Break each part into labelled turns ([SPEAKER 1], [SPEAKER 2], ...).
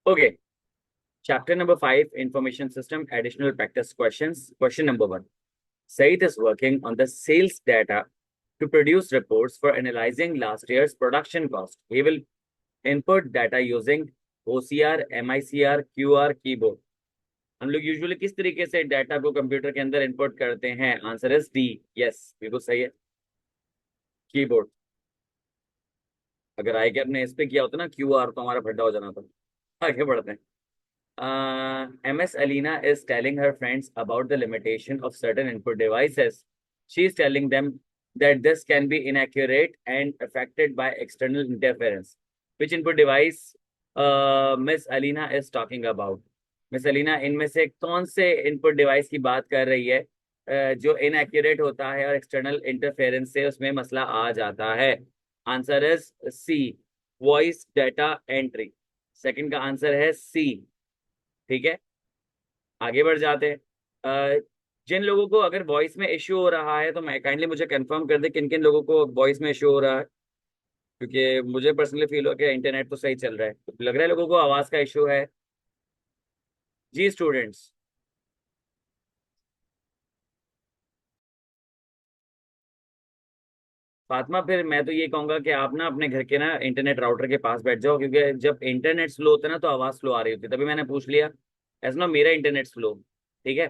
[SPEAKER 1] Okay. Chapter number 5, Information System, Additional Practice Questions. Question number 1. Said is working on the sales data to produce reports for analyzing last year's production cost. He will input data using OCR, MICR, QR, keyboard. हम लोग usually किस तरीके से data को computer के अंदर input करते हैं? Answer is D. यस, बिल्कुल सही है, कीबोर्ड. अगर आई कैप ने इस पे किया होता ना QR, तो हमारा फड्डा हो जाना था. आगे बढ़ते हैं. MS Alina is telling her friends about the limitation of certain input devices. She is telling them that this can be inaccurate and affected by external interference. Which input device Miss Alina is talking about? Miss Alina इनमें से कौन से input device की बात कर रही है जो inaccurate होता है और external interference से उसमें मसला आ जाता है? Answer is C, voice data entry. Second का आंसर है सी. ठीक है, आगे बढ़ जाते हैं. जिन लोगों को अगर वॉइस में इश्यू हो रहा है तो मैं काइंडली मुझे कंफर्म कर दे किन किन लोगों को वॉइस में इश्यू हो रहा है, क्योंकि मुझे पर्सनली फील हो कि इंटरनेट तो सही चल रहा है. लग रहा है लोगों को आवाज का इश्यू है. जी स्टूडेंट्स, फातिमा, फिर मैं तो ये कहूंगा कि आप ना अपने घर के ना इंटरनेट राउटर के पास बैठ जाओ, क्योंकि जब इंटरनेट स्लो होता है ना तो आवाज स्लो आ रही होती है. तभी मैंने पूछ लिया. ऐसा ना मेरा इंटरनेट स्लो. ठीक है,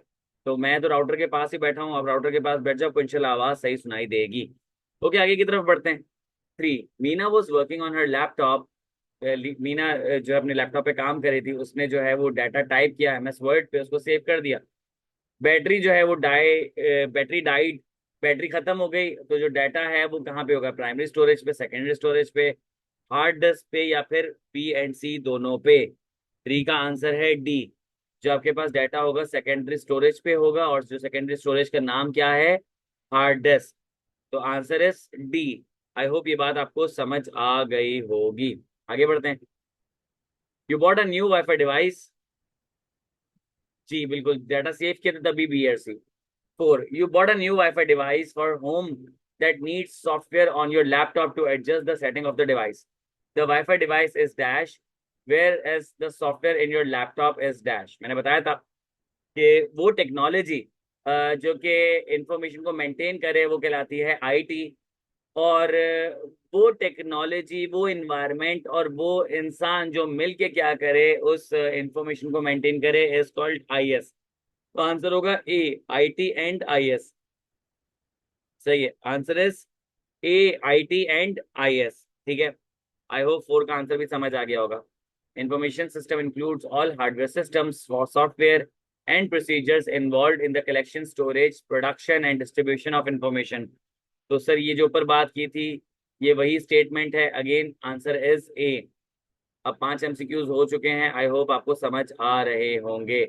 [SPEAKER 1] तो मैं तो राउटर के पास ही बैठा हूँ. आप राउटर के पास बैठ जाओ, आपको इंशाल्लाह आवाज सही सुनाई देगी. ओके, आगे की तरफ बढ़ते हैं. 3. Meena was working on her laptop. Meena जो अपने लैपटॉप पे काम कर रही थी, उसने जो है वो डाटा टाइप किया MS वर्ड पे, उसको सेव कर दिया. बैटरी जो है वो बैटरी डाइड, बैटरी खत्म हो गई. तो जो डाटा है वो कहाँ पे होगा? प्राइमरी स्टोरेज पे, सेकेंडरी स्टोरेज पे, हार्ड डिस्क पे, या फिर P&C दोनों पे? 3 का आंसर है डी. जो आपके पास डाटा होगा सेकेंडरी स्टोरेज पे होगा, और जो सेकेंडरी स्टोरेज का नाम क्या है? Hard disk. तो answer is D. I hope ये बात आपको समझ आ गई होगी. आगे बढ़ते हैं. You bought a new WiFi device. जी बिल्कुल, डाटा सेव किया था तभी BRC. 4. You bought a new Wi-Fi device for home that needs software on your laptop to adjust the setting of the device. The Wi-Fi device is dash, whereas the software in your laptop is dash. मैंने बताया था कि वो technology जो कि information को maintain करे वो कहलाती है IT. और वो टेक्नोलॉजी, वो इन्वायरमेंट और वो इंसान जो मिल के क्या करे उस इंफॉर्मेशन को मेंटेन करे इज कॉल्ड IS. तो आंसर होगा ए, IT एंड IS. सही है, answer is A, IT and IS. ठीक है, आई होप 4 का आंसर भी समझ आ गया होगा. Information system includes all hardware systems, software and procedures involved in the collection, storage, production and distribution of information. तो सर ये जो ऊपर बात की थी ये वही स्टेटमेंट है. अगेन आंसर इज ए. अब 5 MCQs हो चुके हैं, आई होप आपको समझ आ रहे होंगे.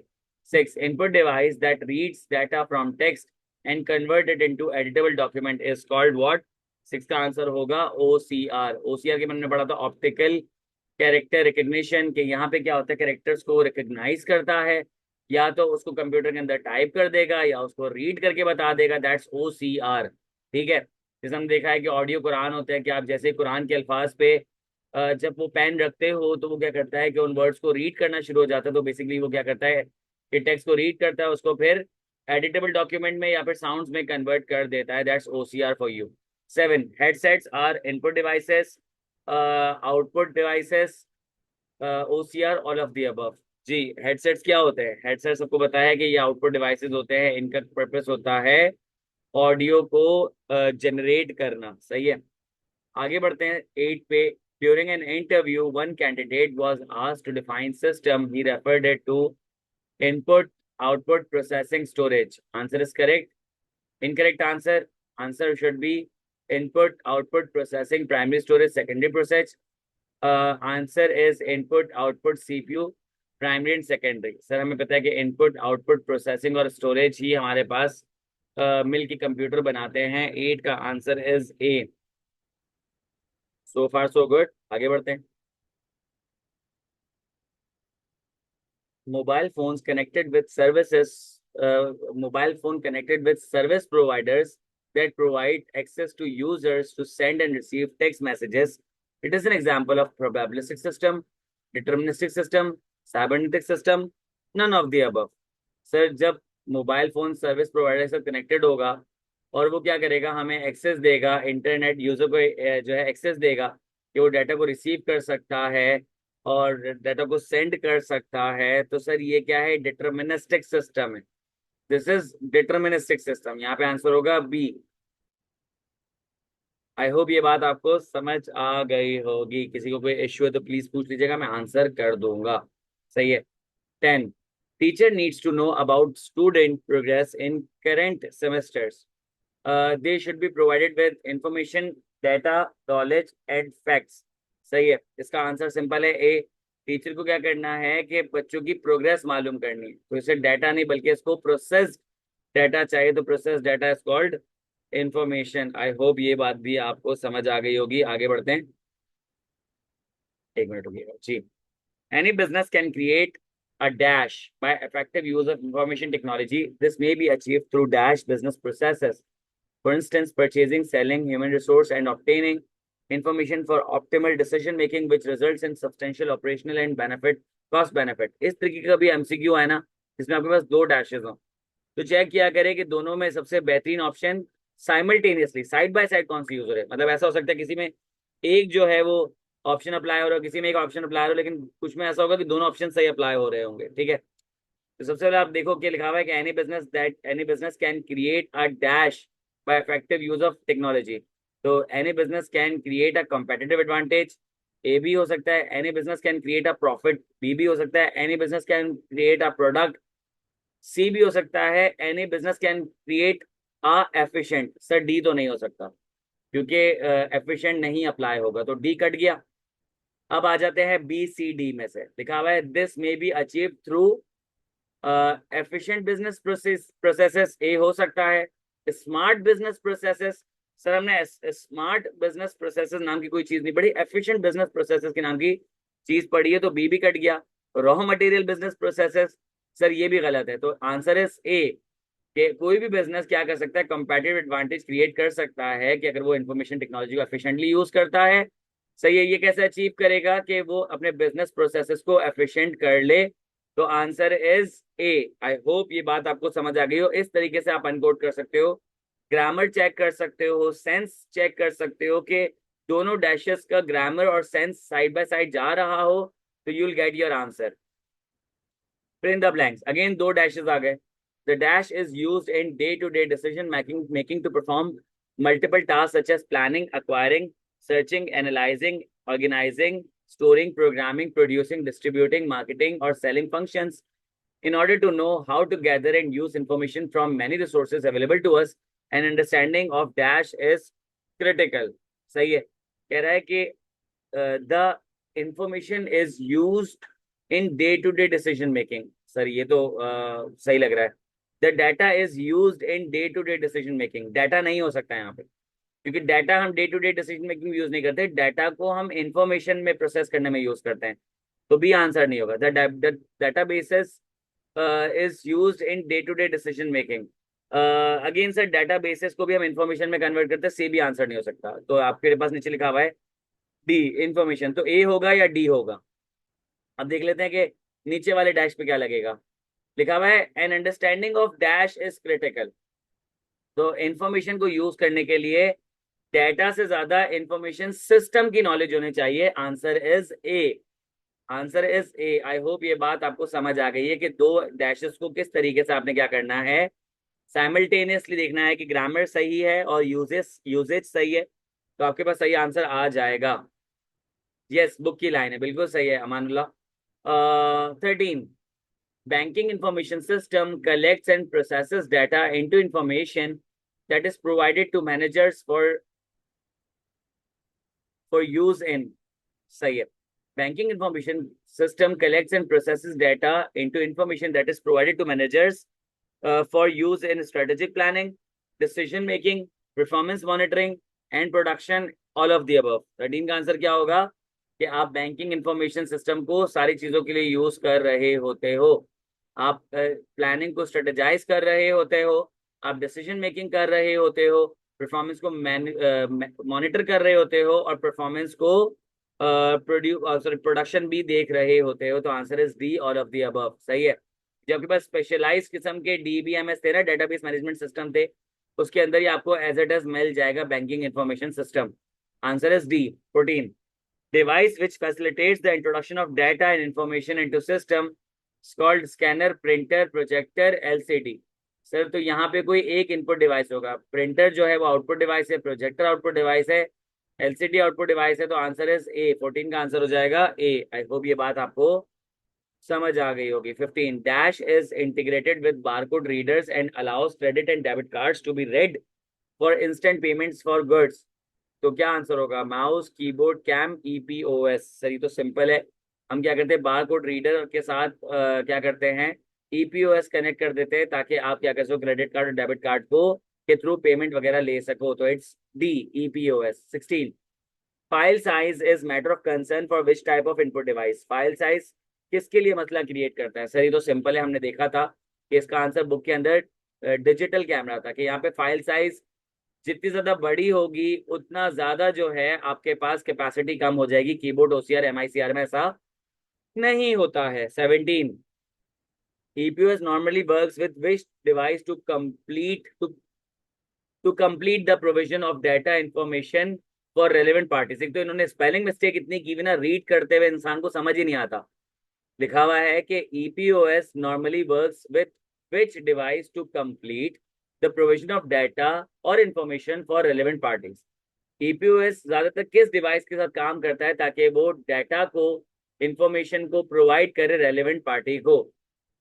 [SPEAKER 1] 6. Input device that reads data from text and convert it into editable document is called what? 6 का आंसर होगा OCR. OCR के मैंने पढ़ा था ऑप्टिकल कैरेक्टर रिकग्निशन, के यहाँ पे क्या होता है, कैरेक्टर्स को रिकग्नाइज करता है, या तो उसको कंप्यूटर के अंदर टाइप कर देगा या उसको रीड करके बता देगा. That's OCR. ठीक है, जैसे हम देखा है कि ऑडियो कुरान होते हैं कि आप जैसे कुरान के अल्फाज पे जब वो पेन रखते हो तो वो क्या करता है कि उन वर्ड्स को रीड करना शुरू हो जाता है. तो बेसिकली वो क्या करता है कि टेक्स्ट को रीड करता है, उसको फिर एडिटेबल डॉक्यूमेंट में या फिर साउंड्स में कन्वर्ट कर देता है. That's OCR for you. 7. Headsets are input devices, output devices, OCR, all of the above. जी, हेडसेट्स क्या होते हैं? हेडसेट्स सबको बताया है कि ये आउटपुट डिवाइसेस होते हैं. इनका पर्पस होता है ऑडियो को जनरेट करना. सही है, आगे बढ़ते हैं. 8 पे, during an interview one candidate was asked to define system, he referred it to input, output, processing, storage. Answer is correct. Incorrect answer. Answer should be input, output, processing, primary storage, secondary process. Answer is input, output, CPU, primary and secondary. Sir हमें पता है कि input, output, processing और storage ही हमारे पास मिल के कंप्यूटर बनाते हैं. 8 का answer is A. So far so good. आगे बढ़ते हैं. Mobile phones connected with services, mobile phone connected with service providers that provide access to users to send and receive text messages. It is an example of probabilistic system, deterministic system, cybernetic system, none of the above. Sir जब mobile phone service provider से connected होगा और वो क्या करेगा, हमें access देगा, internet user को जो है एक्सेस देगा कि वो डाटा को रिसीव कर सकता है और डाटा को सेंड कर सकता है, तो सर ये क्या है, डिटर्मिनिस्टिक सिस्टम है। दिस इज डिटर्मिनिस्टिक सिस्टम, यहाँ पे आंसर होगा बी। आई होप ये बात आपको समझ आ गई होगी। किसी को कोई इश्यू है तो प्लीज पूछ लीजिएगा, मैं आंसर कर दूंगा। सही है। 10. Teacher needs to know about student progress in current semesters. They should be provided with information, data, knowledge and facts. सही है। इसका आंसर सिंपल है, ए। टीचर को क्या करना है कि बच्चों की प्रोग्रेस मालूम करनी है, तो इसे डाटा नहीं बल्कि इसको प्रोसेस डाटा चाहिए, तो process data is called information. I hope ये बात भी आपको समझ आ गई होगी। आगे बढ़ते हैं, एक मिनट रुकिएगा जी। Any business can create a dash by effective use of information technology. This may be achieved through dash business processes. For instance, purchasing, selling, human resource, and obtaining information for optimal decision making, which results in substantial operational and benefit, cost benefit. इस तरीके का भी MCQ है ना, जिसमें आपके पास दो dashes हो, तो चेक किया करें कि दोनों में सबसे बेहतरीन option simultaneously side by side कौन सी यूज हो रहा है। मतलब ऐसा हो सकता है किसी में एक जो है वो ऑप्शन अप्लाई हो रहा है, किसी में एक ऑप्शन अप्लाई हो रहा है, लेकिन कुछ में ऐसा होगा कि दोनों ऑप्शन सही अप्लाई हो रहे होंगे। ठीक है, तो सबसे पहले आप देखो क्या लिखा हुआ है कि any business can create a dash by effective use of technology. तो any business can create a competitive advantage, A भी हो सकता है। Any business can create a profit, B भी हो सकता है। Any business can create a product, C भी हो सकता है। Any business can create a efficient, sir D तो नहीं हो सकता क्योंकि एफिशिएंट नहीं अप्लाई होगा, तो डी कट गया। अब आ जाते हैं बी सी डी में से, लिखा हुआ है this may be achieve through efficient business processes, A हो सकता है। स्मार्ट बिजनेस प्रोसेसेस, सर हमने स्मार्ट बिजनेस प्रोसेसेस नाम की कोई चीज नहीं पढ़ी, एफिशिएंट बिजनेस प्रोसेसेस की नाम की चीज पढ़ी है, तो बी भी कट गया। Raw material business processes, sir ये भी गलत है, तो आंसर इज ए कि कोई भी बिजनेस क्या कर सकता है, कंपेटिटिव एडवांटेज क्रिएट कर सकता है कि अगर वो इंफॉर्मेशन टेक्नोलॉजी को एफिशिएंटली यूज करता है। सही है, ये कैसे अचीव करेगा कि वो अपने बिजनेस प्रोसेसेस को एफिशिएंट कर ले, तो answer is A. I hope ये बात आपको समझ आ गई हो। इस तरीके से आप अनकोड कर सकते हो, ग्रामर चेक कर सकते हो, सेंस चेक कर सकते हो कि दोनों डैशेस का ग्रामर और सेंस साइड बाय साइड जा रहा हो, तो you will get your answer. Fill in the blanks, again दो डैशेस आ गए। The dash is used in day-to-day decision making to perform multiple tasks such as planning, acquiring, searching, analyzing, organizing, storing, programming, producing, distributing, marketing, or selling functions. In order to know how to gather and use information from many resources available to us, an understanding of dash is critical. सही है, कह रहा है कि the information is used in day-to-day decision making. Sir ये तो सही लग रहा है। The data is used in day to day decision making, data नहीं हो सकता यहाँ पे क्योंकि डाटा हम day to day decision making use नहीं करते, डाटा को हम इंफॉर्मेशन में प्रोसेस करने में यूज करते हैं, तो बी आंसर नहीं होगा। The data basis is used in day to day decision making. Again sir data basis को भी हम इंफॉर्मेशन में कन्वर्ट करते हैं, सी भी आंसर नहीं हो सकता। तो आपके पास नीचे लिखा हुआ है डी इंफॉर्मेशन, तो ए होगा या डी होगा। अब देख लेते हैं कि नीचे वाले डैश पे क्या लगेगा। लिखा हुआ है an understanding of dash is critical, तो इंफॉर्मेशन को यूज करने के लिए डेटा से ज्यादा इंफॉर्मेशन सिस्टम की नॉलेज होनी चाहिए। Answer is A, answer is A. I hope ये बात आपको समझ आ गई है कि दो डैशेस को किस तरीके से आपने क्या करना है, साइमल्टेनियसली देखना है कि ग्रामर सही है और यूजेज यूजेज सही है, तो आपके पास सही आंसर आ जाएगा। यस, बुक की लाइन है, बिल्कुल सही है Amanullah. 13. Banking information system collects and processes data into information that is provided to managers for use in. सही है, banking information system collects and processes data into information that is provided to managers for use in strategic planning, decision making, performance monitoring and production, all of the above. 13 का answer क्या होगा कि आप banking information system को सारी चीजों के लिए यूज कर रहे होते हो, आप प्लानिंग को स्ट्रेटेजाइज कर रहे होते हो, आप डिसीजन मेकिंग कर रहे होते हो, परफॉर्मेंस को मॉनिटर कर रहे होते हो और परफॉर्मेंस को प्रोडक्शन भी देख रहे होते हो, तो answer is D, all of the above. सही है। जब आपके पास स्पेशलाइज किस्म के डीबीएमएस थे ना, डेटाबेस मैनेजमेंट सिस्टम थे, उसके अंदर ही आपको एज इट इज मिल जाएगा banking information system. Answer is D, 14। Device which facilitates the introduction of data and information into system is called scanner, printer, projector, LCD। Sir तो यहाँ पे कोई एक इनपुट डिवाइस होगा, प्रिंटर जो है वो आउटपुट डिवाइस है, प्रोजेक्टर आउटपुट डिवाइस है, एलसीडी आउटपुट डिवाइस है, तो आंसर इज ए, 14 का आंसर हो जाएगा ए। आई होप ये बात आपको समझ आ गई होगी। 15, dash is integrated with barcode readers and allows credit and debit cards to be read for instant payments for goods. तो क्या आंसर होगा? Mouse, keyboard, cam, EPOS. Sir ये तो सिंपल है। हम क्या करते हैं, बार कोड रीडर के साथ क्या करते हैं, ईपीओएस कनेक्ट कर देते हैं, ताकि आप क्या कर सको, क्रेडिट कार्ड और डेबिट कार्ड को के थ्रू पेमेंट वगैरह ले सको। तो it's D, EPOS. 16, file size is matter of concern for which type of input device. File size किसके लिए मसला क्रिएट करता है? सर ये तो सिंपल है, हमने देखा था कि इसका आंसर बुक के अंदर डिजिटल कैमरा था, कि यहाँ पे फाइल साइज जितनी ज्यादा बड़ी होगी उतना ज्यादा जो है आपके पास कैपेसिटी कम हो जाएगी। कीबोर्ड, ओसीआर, एमआईसीआर में ऐसा नहीं होता है। 17, EPOS normally works with which device to complete the provision of data information for relevant parties। एक तो इन्होंने स्पेलिंग मिस्टेक इतनी की हुई ना, रीड करते हुए इंसान को समझ ही नहीं आता। लिखा हुआ है कि EPOS normally works with which device to complete the provision of data or information for relevant parties। EPOS ज्यादातर किस डिवाइस के साथ काम करता है ताकि वो डाटा को, इंफॉर्मेशन को प्रोवाइड करे रेलेवेंट पार्टी को?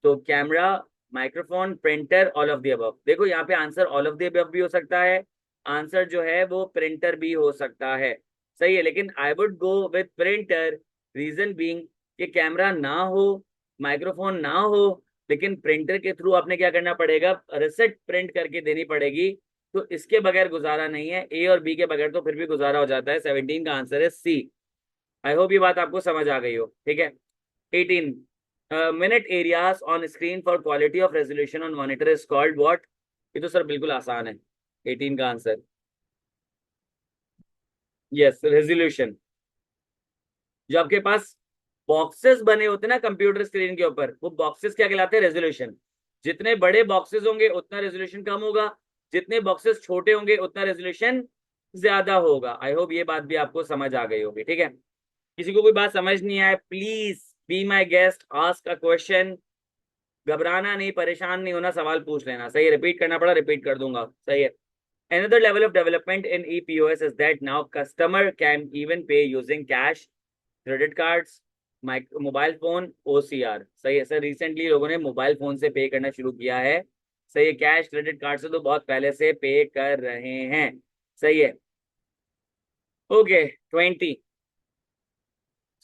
[SPEAKER 1] तो camera, microphone, printer, all of the above. देखो यहाँ पे answer all of the above भी हो सकता है, आंसर जो है वो प्रिंटर भी हो सकता है। सही है, लेकिन I would go with printer, reason being कि कैमरा ना हो, माइक्रोफोन ना हो, लेकिन प्रिंटर के थ्रू आपने क्या करना पड़ेगा, रिसिप्ट प्रिंट करके देनी पड़ेगी, तो इसके बगैर गुजारा नहीं है। ए और बी के बगैर तो फिर भी गुजारा हो जाता है। 17 का आंसर है सी। आई होप ये बात आपको समझ आ गई हो। ठीक है। 18, minute areas on screen for quality of resolution on monitor is called what. ये तो सर बिल्कुल आसान है, 18 का आंसर यस, रेजोल्यूशन। जो आपके पास बॉक्सेस बने होते हैं ना कंप्यूटर स्क्रीन के ऊपर, वो बॉक्सेस क्या कहलाते हैं, रेजोल्यूशन। जितने बड़े बॉक्सेस होंगे उतना रेजोल्यूशन कम होगा, जितने बॉक्सेस छोटे होंगे उतना रेजोल्यूशन ज्यादा होगा। आई होप ये बात भी आपको समझ आ गई होगी। ठीक है। किसी को कोई बात समझ नहीं आए, please be my guest, ask a question. घबराना नहीं, परेशान नहीं होना, सवाल पूछ लेना। सही है, रिपीट करना पड़ा, रिपीट कर दूंगा। सही है। Another level of development in EPOS is that now customer can even pay using cash, credit cards, mobile phone, OCR। सही है सर, रिसेंटली लोगों ने मोबाइल फोन से पे करना शुरू किया है। सही है, कैश क्रेडिट कार्ड से तो बहुत पहले से पे कर रहे हैं। सही है। Okay. 20,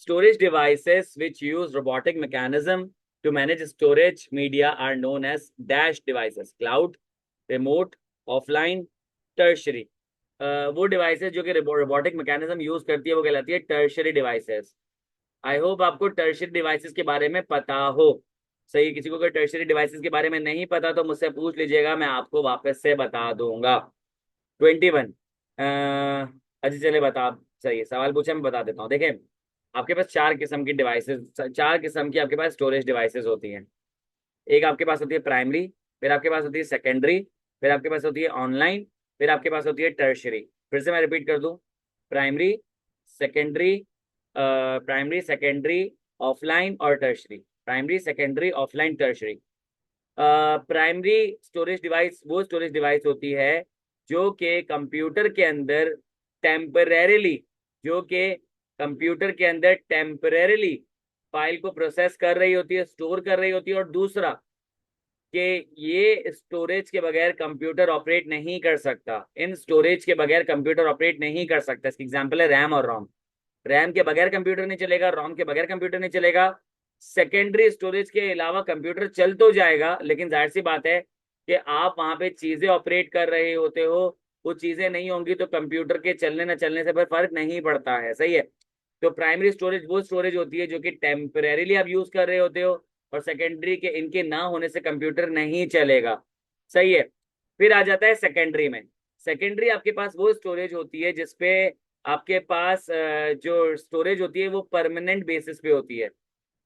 [SPEAKER 1] storage devices which use robotic mechanism to manage storage media are known as dash devices। cloud, remote, offline, tertiary। वो डिवाइसेस जो कि रोबोटिक मैकेनिज्म यूज करती है वो कहलाती है टर्शियरी डिवाइसेस। आई होप आपको टर्शियरी डिवाइसेस के बारे में पता हो। सही, किसी को अगर टर्शियरी डिवाइसेस के बारे में नहीं पता तो मुझसे पूछ लीजिएगा, मैं आपको वापस से बता दूंगा। 21, अच्छा चले बता, सही सवाल पूछा, मैं बता देता हूँ। देखें, आपके पास चार किस्म की डिवाइसेस, चार किस्म की आपके पास स्टोरेज डिवाइसेस होती हैं। एक आपके पास होती है प्राइमरी, फिर आपके पास होती है सेकेंडरी, फिर आपके पास होती है ऑनलाइन, फिर आपके पास होती है टर्शियरी। फिर से मैं रिपीट कर दूं, primary, secondary, primary, secondary, offline और tertiary. Primary, secondary, offline, tertiary. Primary storage device वो स्टोरेज डिवाइस होती है जो कि कंप्यूटर के अंदर टेम्परेरीली, जो कि कंप्यूटर के अंदर टेम्परेरीली फाइल को प्रोसेस कर रही होती है, स्टोर कर रही होती है। और दूसरा कि ये स्टोरेज के बगैर कंप्यूटर ऑपरेट नहीं कर सकता, इन स्टोरेज के बगैर कंप्यूटर ऑपरेट नहीं कर सकता। इसकी एग्जांपल है रैम और रोम। रैम के बगैर कंप्यूटर नहीं चलेगा, रोम के बगैर कंप्यूटर नहीं चलेगा। सेकेंडरी स्टोरेज के अलावा कंप्यूटर चल तो जाएगा, लेकिन जाहिर सी बात है कि आप वहां पे चीजें ऑपरेट कर रहे होते हो, वो चीजें नहीं होंगी तो कंप्यूटर के चलने न चलने से फिर फर्क नहीं पड़ता है। सही है। तो प्राइमरी स्टोरेज वो स्टोरेज होती है जो कि टेम्परेरीली आप यूज कर रहे होते हो, और सेकेंडरी के इनके ना होने से कंप्यूटर नहीं चलेगा। सही है। फिर आ जाता है सेकेंडरी में। सेकेंडरी आपके पास वो स्टोरेज होती है जिसपे आपके पास जो स्टोरेज होती है वो परमानेंट बेसिस पे होती है।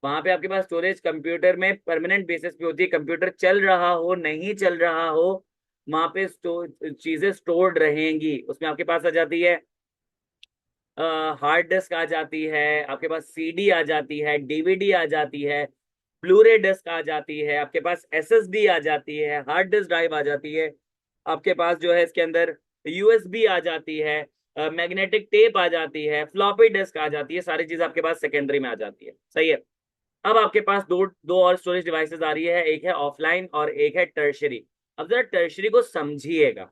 [SPEAKER 1] वहां पे आपके पास स्टोरेज कंप्यूटर में परमानेंट बेसिस पे होती है, कंप्यूटर चल रहा हो नहीं चल रहा हो, वहां पे चीजें स्टोर्ड रहेंगी। उसमें आपके पास आ जाती है हार्ड डिस्क आ जाती है, आपके पास सीडी आ जाती है, डीवीडी आ जाती है, ब्लूरे डिस्क आ जाती है, आपके पास एसएसडी आ जाती है, हार्ड डिस्क ड्राइव आ जाती है, आपके पास जो है इसके अंदर यूएसबी आ जाती है, मैग्नेटिक टेप आ जाती है, फ्लॉपी डिस्क आ जाती है। सारी चीज आपके पास सेकेंडरी में आ जाती है, सही है। अब आपके पास दो दो और स्टोरेज डिवाइसेस आ रही है, एक है ऑफलाइन और एक है टर्शरी। अब जरा टर्शरी को समझिएगा।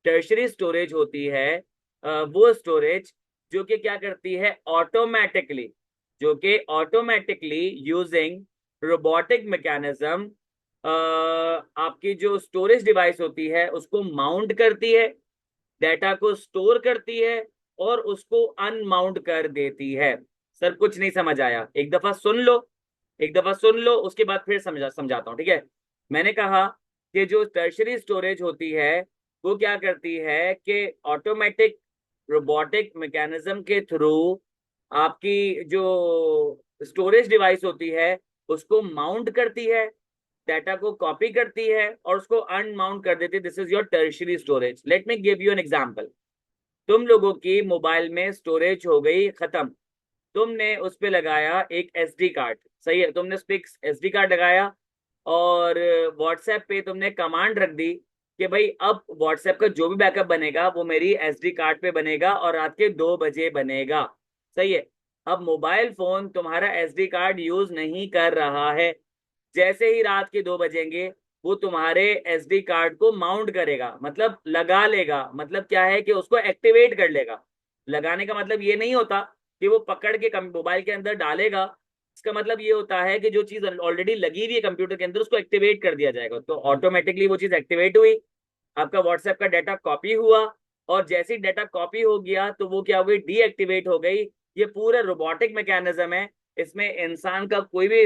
[SPEAKER 1] टर्शरी स्टोरेज होती है वो स्टोरेज जो कि क्या करती है ऑटोमेटिकली, जो कि ऑटोमेटिकली यूजिंग रोबोटिक मैकेनिज्म आपकी जो स्टोरेज डिवाइस होती है उसको माउंट करती है, डेटा को स्टोर करती है और उसको अनमाउंट कर देती है। सर कुछ नहीं समझ आया, एक दफा सुन लो, एक दफा सुन लो, उसके बाद फिर समझाता हूँ, ठीक है। मैंने कहा कि जो टर्शरी स्टोरेज होती है वो क्या करती है कि ऑटोमेटिक रोबोटिक मैकेनिज्म के थ्रू आपकी जो स्टोरेज डिवाइस होती है उसको माउंट करती है, डाटा को कॉपी करती है और उसको अनमाउंट कर देती है। This is your tertiary storage. Let me give you an example. तुम लोगों की मोबाइल में स्टोरेज हो गई खत्म, तुमने उस पे लगाया एक एसडी कार्ड, सही है, तुमने उस पे एक एसडी कार्ड लगाया और व्हाट्सएप पे तुमने कमांड रख दी कि भाई अब व्हाट्सएप का जो भी बैकअप बनेगा वो मेरी एसडी कार्ड पे बनेगा और रात के 2 बजे बनेगा, सही है। अब मोबाइल फोन तुम्हारा एसडी कार्ड यूज नहीं कर रहा है, जैसे ही रात के 2 बजेंगे वो तुम्हारे एसडी कार्ड को माउंट करेगा, मतलब लगा लेगा, मतलब क्या है कि उसको एक्टिवेट कर लेगा। लगाने का मतलब ये नहीं होता कि वो पकड़ के मोबाइल के अंदर डालेगा, इसका मतलब ये होता है कि जो चीज ऑलरेडी लगी हुई है कंप्यूटर के अंदर उसको एक्टिवेट कर दिया जाएगा, तो ऑटोमेटिकली वो चीज एक्टिवेट हुई, आपका व्हाट्सएप का डाटा कॉपी हुआ और जैसे ही डाटा कॉपी हो गया तो वो क्या हो गई, डीएक्टिवेट हो गई। ये पूरा रोबोटिक मैकेनिज्म है, इसमें इंसान का कोई भी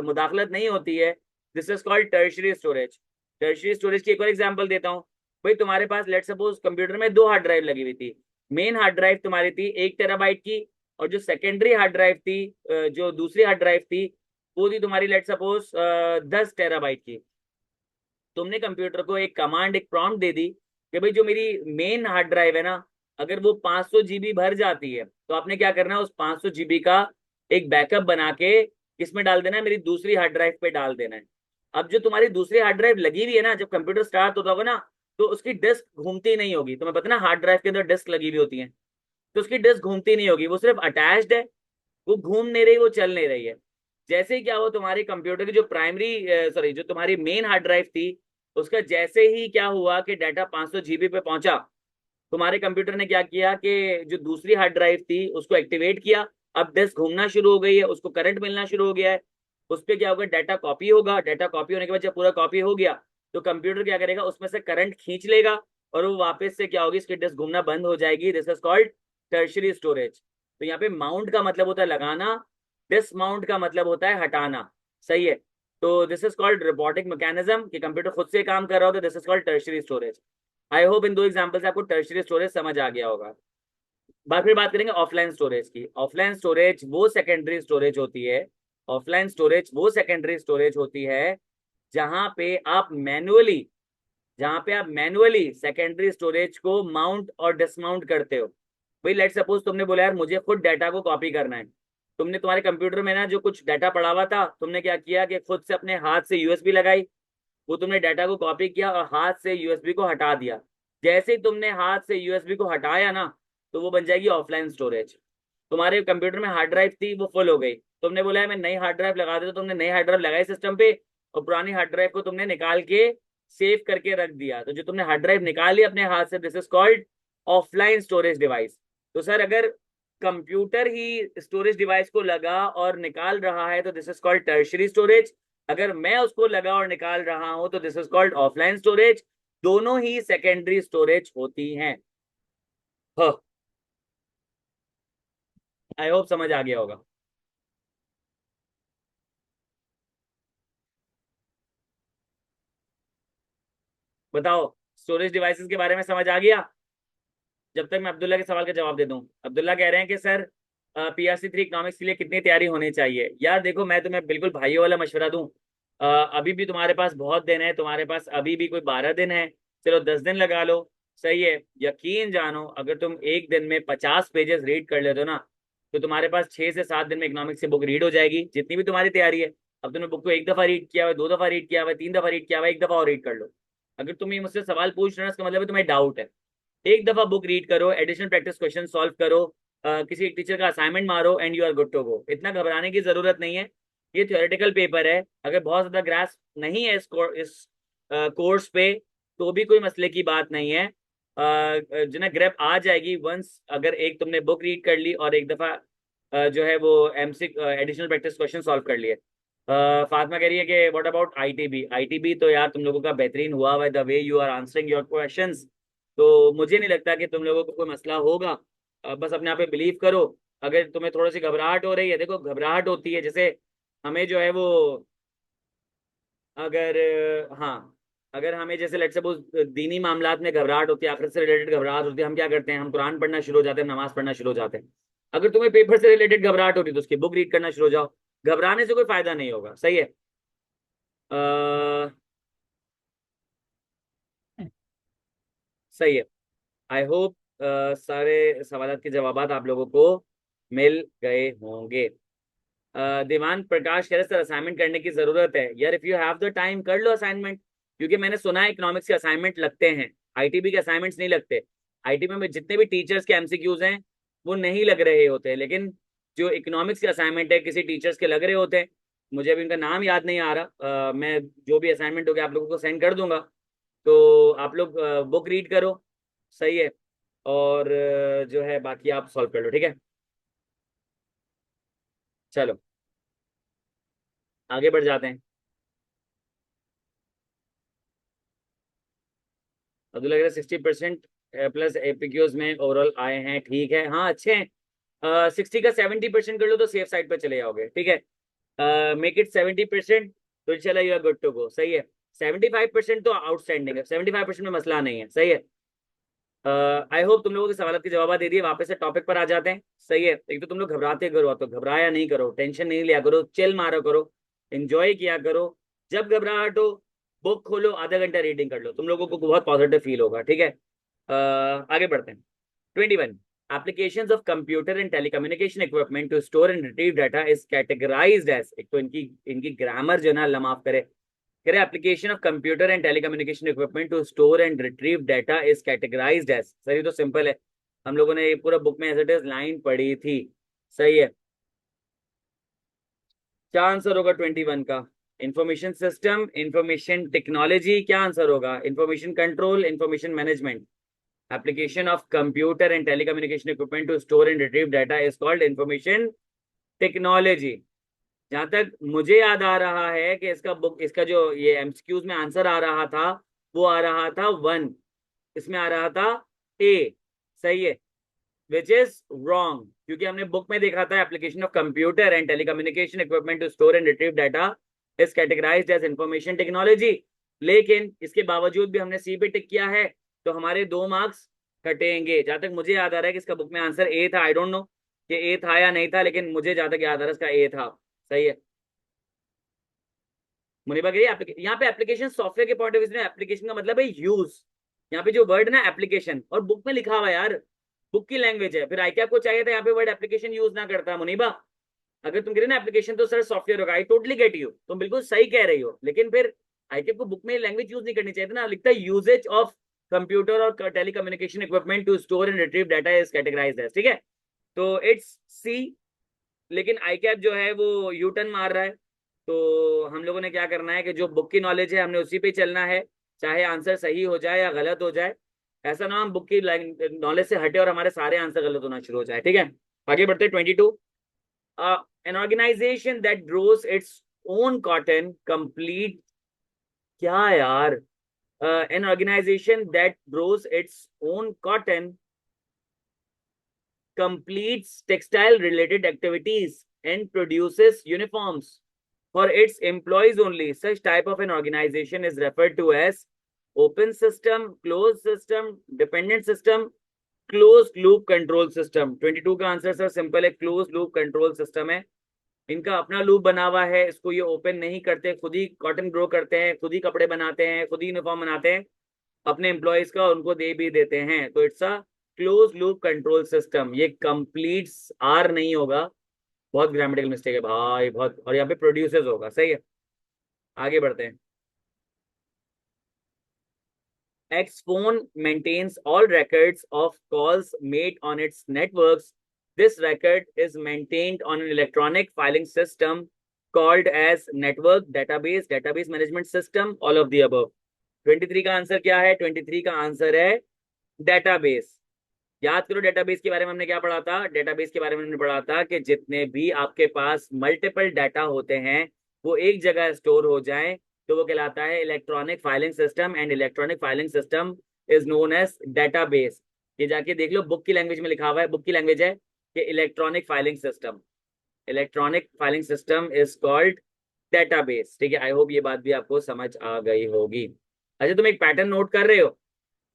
[SPEAKER 1] मुदाखलत नहीं होती है। This is called tertiary storage. Tertiary storage की एक और एग्जांपल देता हूँ। भाई तुम्हारे पास लेट सपोज कंप्यूटर में 2 हार्ड ड्राइव लगी हुई थी। मेन हार्ड ड्राइव तुम्हारी थी 1 टेराबाइट की और जो सेकेंडरी हार्ड ड्राइव थी जो दूसरी हार्ड ड्राइव थी वो थी तुम्हारी लेट सपोज 10 टेराबाइट की। तुमने कंप्यूटर को एक कमांड एक प्रॉम्प्ट दे दी कि भाई जो मेरी मेन हार्ड ड्राइव है ना, अगर वो 500 जीबी भर जाती है तो आपने क्या करना है, उस 500 जीबी का एक बैकअप बना के किसमें डाल देना है, मेरी दूसरी हार्ड ड्राइव पे डाल देना है। अब जो तुम्हारी दूसरी हार्ड ड्राइव लगी हुई है ना, जब कंप्यूटर स्टार्ट होता होगा ना तो उसकी डिस्क घूमती नहीं होगी, तुम्हें पता ना हार्ड ड्राइव के अंदर डिस्क लगी हुई होती है, तो उसकी डिस्क घूमती नहीं होगी, वो सिर्फ अटैच्ड है, वो घूम नहीं रही, वो चल नहीं रही है। जैसे ही क्या हुआ तुम्हारे कंप्यूटर की जो प्राइमरी सॉरी जो तुम्हारी मेन हार्ड ड्राइव थी उसका जैसे ही क्या हुआ कि डाटा 500 जीबी पे पहुंचा, तुम्हारे कंप्यूटर ने क्या किया कि जो दूसरी हार्ड ड्राइव थी उसको एक्टिवेट किया। अब डिस्क घूमना शुरू हो गई है, उसको करंट मिलना शुरू हो गया है, उस पर क्या होगा, डाटा कॉपी होगा। डाटा कॉपी होने के बाद जब पूरा कॉपी हो गया तो कंप्यूटर क्या करेगा, उसमें से करंट खींच लेगा और वो वापस से क्या होगी, इसकी डिस्क घूमना बंद हो जाएगी। This is called tertiary storage. तो यहाँ पे माउंट का मतलब होता है लगाना, डिसमाउंट का मतलब होता है हटाना, सही है। तो this is called robotic mechanism कि कंप्यूटर खुद से काम कर रहा हो, तो this is called tertiary storage. I hope इन दो एग्जांपल से आपको टर्शरी स्टोरेज समझ आ गया होगा। फिर बात करेंगे ऑफलाइन स्टोरेज की। ऑफलाइन स्टोरेज वो सेकेंडरी स्टोरेज होती है, ऑफलाइन स्टोरेज वो सेकेंडरी स्टोरेज होती है जहां पे आप मैनुअली जहां पे आप मैनुअली सेकेंडरी स्टोरेज को माउंट और डिसमाउंट करते हो। भाई लेट सपोज तुमने बोला यार मुझे खुद डाटा को कॉपी करना है, तुमने तुम्हारे कंप्यूटर में ना जो कुछ डाटा पड़ा हुआ था तुमने क्या किया कि खुद से अपने हाथ से यूएसबी लगाई, वो तुमने डाटा को कॉपी किया और हाथ से यूएसबी को हटा दिया। जैसे ही तुमने हाथ से यूएसबी को हटाया ना तो वो बन जाएगी ऑफलाइन स्टोरेज। तुम्हारे कंप्यूटर में हार्ड ड्राइव थी वो फुल हो गई, तुमने बोला है मैं नई हार्ड ड्राइव लगा दे, तो तुमने नई हार्ड ड्राइव लगाई सिस्टम पे और पुरानी हार्ड ड्राइव को तुमने निकाल के सेव करके रख दिया। तो जो तुमने हार्ड ड्राइव निकाली अपने हाथ से, this is called offline storage device. तो सर अगर कंप्यूटर ही स्टोरेज डिवाइस को लगा और निकाल रहा है तो this is called tertiary storage. अगर मैं उसको लगा और निकाल रहा हूं तो this is called offline storage. दोनों ही सेकेंडरी स्टोरेज होती हैं। आई होप समझ आ गया होगा। बताओ, स्टोरेज डिवाइसेस के बारे में समझ आ गया। जब तक मैं अब्दुल्ला के सवाल का जवाब दे दूं। अब्दुल्ला कह रहे हैं कि सर PRC 3 इकोनॉमिक्स के लिए कितनी तैयारी होनी चाहिए। यार देखो, मैं तुम्हें बिल्कुल भाइयों वाला मशवरा दूं, अभी भी तुम्हारे पास बहुत दिन है, तुम्हारे पास अभी भी कोई 12 दिन है, चलो 10 दिन लगा लो, सही है। यकीन जानो, अगर तुम एक दिन में 50 पेजेस रीड कर लेते हो ना, तो तुम्हारे पास 6 से 7 दिन में इकोनॉमिक्स की बुक रीड हो जाएगी, जितनी भी तुम्हारी तैयारी है। अब तुमने बुक को एक दफा रीड किया हुआ, 2 दफा रीड किया हुआ, 3 दफा रीड किया हुआ, एक दफा और रीड कर लो। अगर तुम ये मुझसे सवाल पूछ रहे हो, इसका मतलब है तुम्हें डाउट है। एक दफा बुक रीड करो, एडिशनल प्रैक्टिस क्वेश्चन सॉल्व करो, किसी एक टीचर का असाइनमेंट मारो, and you are good to go. इतना घबराने की जरूरत नहीं है। ये थ्योरेटिकल पेपर है, अगर बहुत ज्यादा ग्रास नहीं है इस कोर्स पे, तो भी कोई मसले की बात नहीं है। जो ना ग्रेप आ जाएगी वंस, अगर एक तुमने बुक रीड कर ली और एक दफा जो है वो MC additional practice question solve कर लिए। फातिमा कह रही है कि व्हाट अबाउट आईटीबी। आईटीबी तो यार तुम लोगों का बेहतरीन हुआ है, the way you are answering your questions, तो मुझे नहीं लगता कि तुम लोगों को कोई मसला होगा। बस अपने आप पे बिलीव करो। अगर तुम्हें थोड़ी सी घबराहट हो रही है, देखो घबराहट होती है, जैसे हमें जो है वो, अगर हाँ, अगर हमें जैसे लेट्स सपोज दीनी मामलात में घबराहट होती है, आखिरत से रिलेटेड घबराहट होती है, हम क्या करते हैं, हम कुरान पढ़ना शुरू हो जाते हैं, नमाज पढ़ना शुरू हो जाते हैं। अगर तुम्हें पेपर से रिलेटेड घबराहट होती है, तो उसकी बुक रीड करना शुरू हो जाओ। घबराने से कोई फायदा नहीं होगा, सही है। सही है। आई होप सारे सवालों के जवाब आप लोगों को मिल गए होंगे। दीवान प्रकाश कह रहे सर असाइनमेंट करने की जरूरत है। यार if you have the time कर लो असाइनमेंट, क्योंकि मैंने सुना है इकोनॉमिक्स के असाइनमेंट लगते हैं, आईटीबी के असाइनमेंट्स नहीं लगते। आईटीबी में जितने भी टीचर्स के एमसीक्यूज हैं वो नहीं लग रहे होते, लेकिन जो इकोनॉमिक्स के असाइनमेंट है किसी टीचर्स के लग रहे होते हैं। मुझे अभी उनका नाम याद नहीं आ रहा। मैं जो भी असाइनमेंट हो गया आप लोगों को सेंड कर दूंगा, तो आप लोग बुक रीड करो, सही है। और जो है बाकी आप सॉल्व कर लो, ठीक है। चलो आगे बढ़ जाते हैं। अब तो लग रहा है 60% प्लस एपीक्यूज में ओवरऑल आए हैं, ठीक है, हाँ अच्छे हैं। 60 का 70% कर लो तो सेफ साइड पर चले जाओगे, ठीक है। मेक इट 70%, तो चला you are good to go, सही है। 75% तो आउटस्टैंडिंग है, 75% में मसला नहीं है, सही है। आई होप तुम लोगों के सवाल के जवाब दे दिए। वापस से टॉपिक पर आ जाते हैं, सही है। एक तो तुम लोग घबराते करो, तो घबराया नहीं करो, टेंशन नहीं लिया करो, चिल मारो करो, एंजॉय किया करो। जब घबराहट हो, बुक खोलो, आधा घंटा रीडिंग कर लो, तुम लोगों को बहुत पॉजिटिव फील होगा, ठीक है। आगे बढ़ते हैं। 21, applications of computer and telecommunication equipment to store and retrieve data is categorized as। एक तो इनकी इनकी ग्रामर जो ना अल्लाह माफ करे, कह रहे application of computer and telecommunication equipment to store and retrieve data is categorized as. Sir ये तो सिंपल है, हम लोगों ने ये पूरा बुक में एज इट इज लाइन पढ़ी थी, सही है। क्या आंसर होगा 21 का? इंफॉर्मेशन सिस्टम, इंफॉर्मेशन टेक्नोलॉजी, क्या आंसर होगा? Information control, information management. Application of computer and telecommunication equipment to store and retrieve data is called information technology. जहां तक मुझे याद आ रहा है कि इसका बुक, इसका जो ये एमसीक्यूज में आंसर आ रहा था, वो आ रहा था 1, इसमें आ रहा था ए, सही है। विच इज रॉन्ग, क्योंकि हमने बुक में देखा था application of computer and telecommunication equipment to store and retrieve data is categorized as information technology. लेकिन इसके बावजूद भी हमने सी पे टिक किया है, तो हमारे 2 मार्क्स कटेंगे। जहां तक मुझे याद आ रहा है कि इसका बुक में आंसर ए था, आई डोंट नो कि ए था या नहीं था, लेकिन मुझे जहां तक याद आ रहा है इसका ए था, सही है। मुनीबा कह रही है यहाँ पे एप्लीकेशन सॉफ्टवेयर के पॉइंट ऑफ व्यू में एप्लीकेशन का मतलब है यूज। यहाँ पे जो वर्ड ना एप्लीकेशन, और बुक में लिखा हुआ है यार, बुक की लैंग्वेज है, फिर आई क्या आपको चाहिए था यहाँ पे वर्ड एप्लीकेशन यूज ना करता मुनीबा। अगर तुम कह रहे ना एप्लीकेशन तो सर सॉफ्टवेयर होगा, आई टोटली गेट यू, तुम बिल्कुल सही कह रही हो, लेकिन फिर आई को बुक में लैंग्वेज यूज नहीं करनी चाहिए थी ना, लिखता है यूजेज ऑफ कंप्यूटर और telecommunication equipment to store and retrieve data is categorized as, ठीक है। तो इट्स सी, लेकिन आई कैप जो है वो यू टर्न मार रहा है। तो हम लोगों ने क्या करना है कि जो बुक की नॉलेज है हमने उसी पे चलना है, चाहे आंसर सही हो जाए या गलत हो जाए। ऐसा ना हम बुक की नॉलेज से हटे और हमारे सारे आंसर गलत होना शुरू हो जाए, ठीक है। आगे बढ़ते हैं। 22, an organization that grows its own cotton complete, क्या यार, an organization that grows its own cotton completes textile related activities and produces uniforms for its employees only. Such type of an organization is referred to as open system, closed system, dependent system, close loop control system. 22 का answer sir simple है, close loop control system है। इनका अपना loop बना हुआ है, इसको ये ओपन नहीं करते, खुद ही कॉटन ग्रो करते हैं, खुद ही कपड़े बनाते हैं, खुद ही यूनिफॉर्म बनाते हैं अपने एम्प्लॉयज का, उनको दे भी देते हैं। तो it's a close loop control system. ये कंप्लीट्स आर नहीं होगा, बहुत ग्रामेटिकल मिस्टेक है भाई बहुत, और यहाँ पे प्रोड्यूसर्स होगा। सही है, आगे बढ़ते हैं। Xphone maintains all records of calls made on its networks. This record is maintained on an electronic filing system called as network database management system, all of the above. 23 का आंसर क्या है? 23 का आंसर है database. याद करो database के बारे में हमने क्या पढ़ा था। डेटाबेस के बारे में हमने पढ़ा था कि जितने भी आपके पास मल्टीपल डाटा होते हैं वो एक जगह स्टोर हो जाएं तो वो कहलाता है electronic filing system, and electronic filing system is known as database. ये जाके देख लो, बुक की लैंग्वेज में लिखा हुआ है, बुक की लैंग्वेज है कि electronic filing system, electronic filing system is called database. ठीक है, आई होप ये बात भी आपको समझ आ गई होगी। अच्छा, तुम एक पैटर्न नोट कर रहे हो,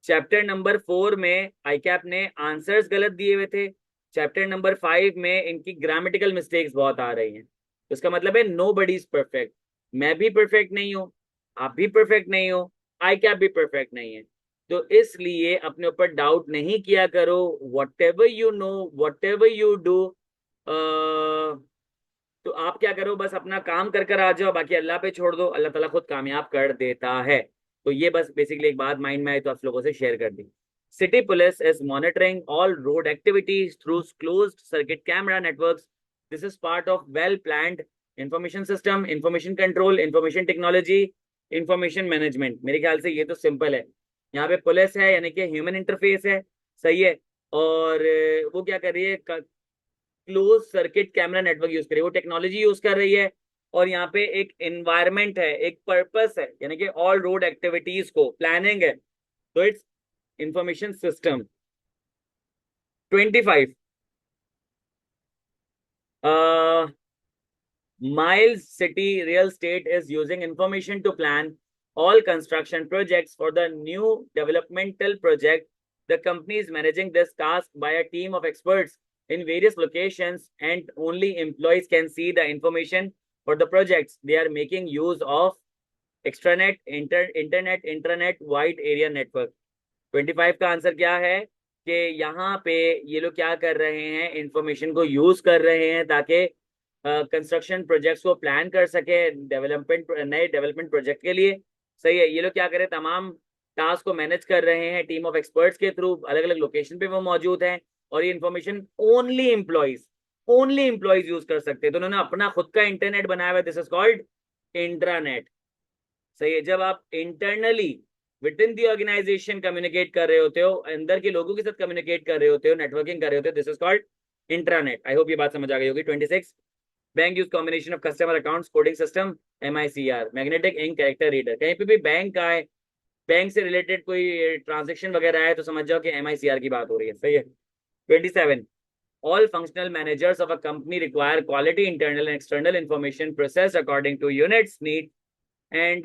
[SPEAKER 1] चैप्टर नंबर 4 में आईकैप ने आंसर्स गलत दिए हुए थे, चैप्टर नंबर 5 में इनकी ग्रामेटिकल मिस्टेक्स बहुत आ रही हैं। तो इसका मतलब है नो बडी इज परफेक्ट। मैं भी परफेक्ट नहीं हूँ, आप भी परफेक्ट नहीं हो, आईकैप भी परफेक्ट नहीं है। तो इसलिए अपने ऊपर डाउट नहीं किया करो। What ever you know, what ever you do, तो आप क्या करो, बस अपना काम कर कर आ जाओ, बाकी अल्लाह पे छोड़ दो, अल्लाह ताला खुद कामयाब कर देता है। तो ये बस बेसिकली एक बात माइंड में आई तो आप लोगों से शेयर कर दी। City police is monitoring all road activities through closed circuit camera networks. This is part of well planned information system, information control, information technology, information management. मेरे ख्याल से ये तो सिंपल है। यहाँ पे पुलिस है यानी कि ह्यूमन इंटरफेस है, सही है। और वो क्या कर रही है, close circuit camera network use करिए, वो टेक्नोलॉजी यूज कर रही है। और यहाँ पे एक एनवायरमेंट है, एक पर्पस है, यानी कि ऑल रोड एक्टिविटीज को प्लानिंग है, तो it's information system. 25 Miles City Real Estate is using information to plan all construction projects for the new developmental project. The company is managing this task by a team of experts in various locations, and only employees can see the information for the projects. They are making use of extranet, internet, intranet, wide area network. 25 का answer क्या है कि यहाँ पे ये लोग क्या कर रहे हैं, इंफॉर्मेशन को यूज कर रहे हैं ताकि कंस्ट्रक्शन प्रोजेक्ट्स को प्लान कर सके, डेवलपमेंट, नए डेवलपमेंट प्रोजेक्ट के लिए। सही है, ये लोग क्या करें, तमाम टास्क को मैनेज कर रहे हैं टीम ऑफ एक्सपर्ट्स के थ्रू, अलग अलग लोकेशन पे वो मौजूद हैं। और ये इन्फॉर्मेशन ओनली एम्प्लॉयज यूज कर सकते हैं। तो उन्होंने अपना खुद का इंटरनेट बनाया हुआ है, दिस इज कॉल्ड इंट्रानेट। सही है, जब आप internally within the organization communicate कर रहे होते हो, अंदर के लोगों के साथ कम्युनिकेट कर रहे होते हो, नेटवर्किंग कर रहे होते हो, this is called intranet. I hope ये बात समझ आ गई होगी। 26 bank use combination of customer accounts coding system, MICR, magnetic ink character reader. कहीं पे भी बैंक का है, बैंक से रिलेटेड कोई ट्रांजेक्शन वगैरह है तो समझ जाओ कि MICR की बात हो रही है। सही है। 27 All functional managers of a company require quality internal and external information processed according to units need and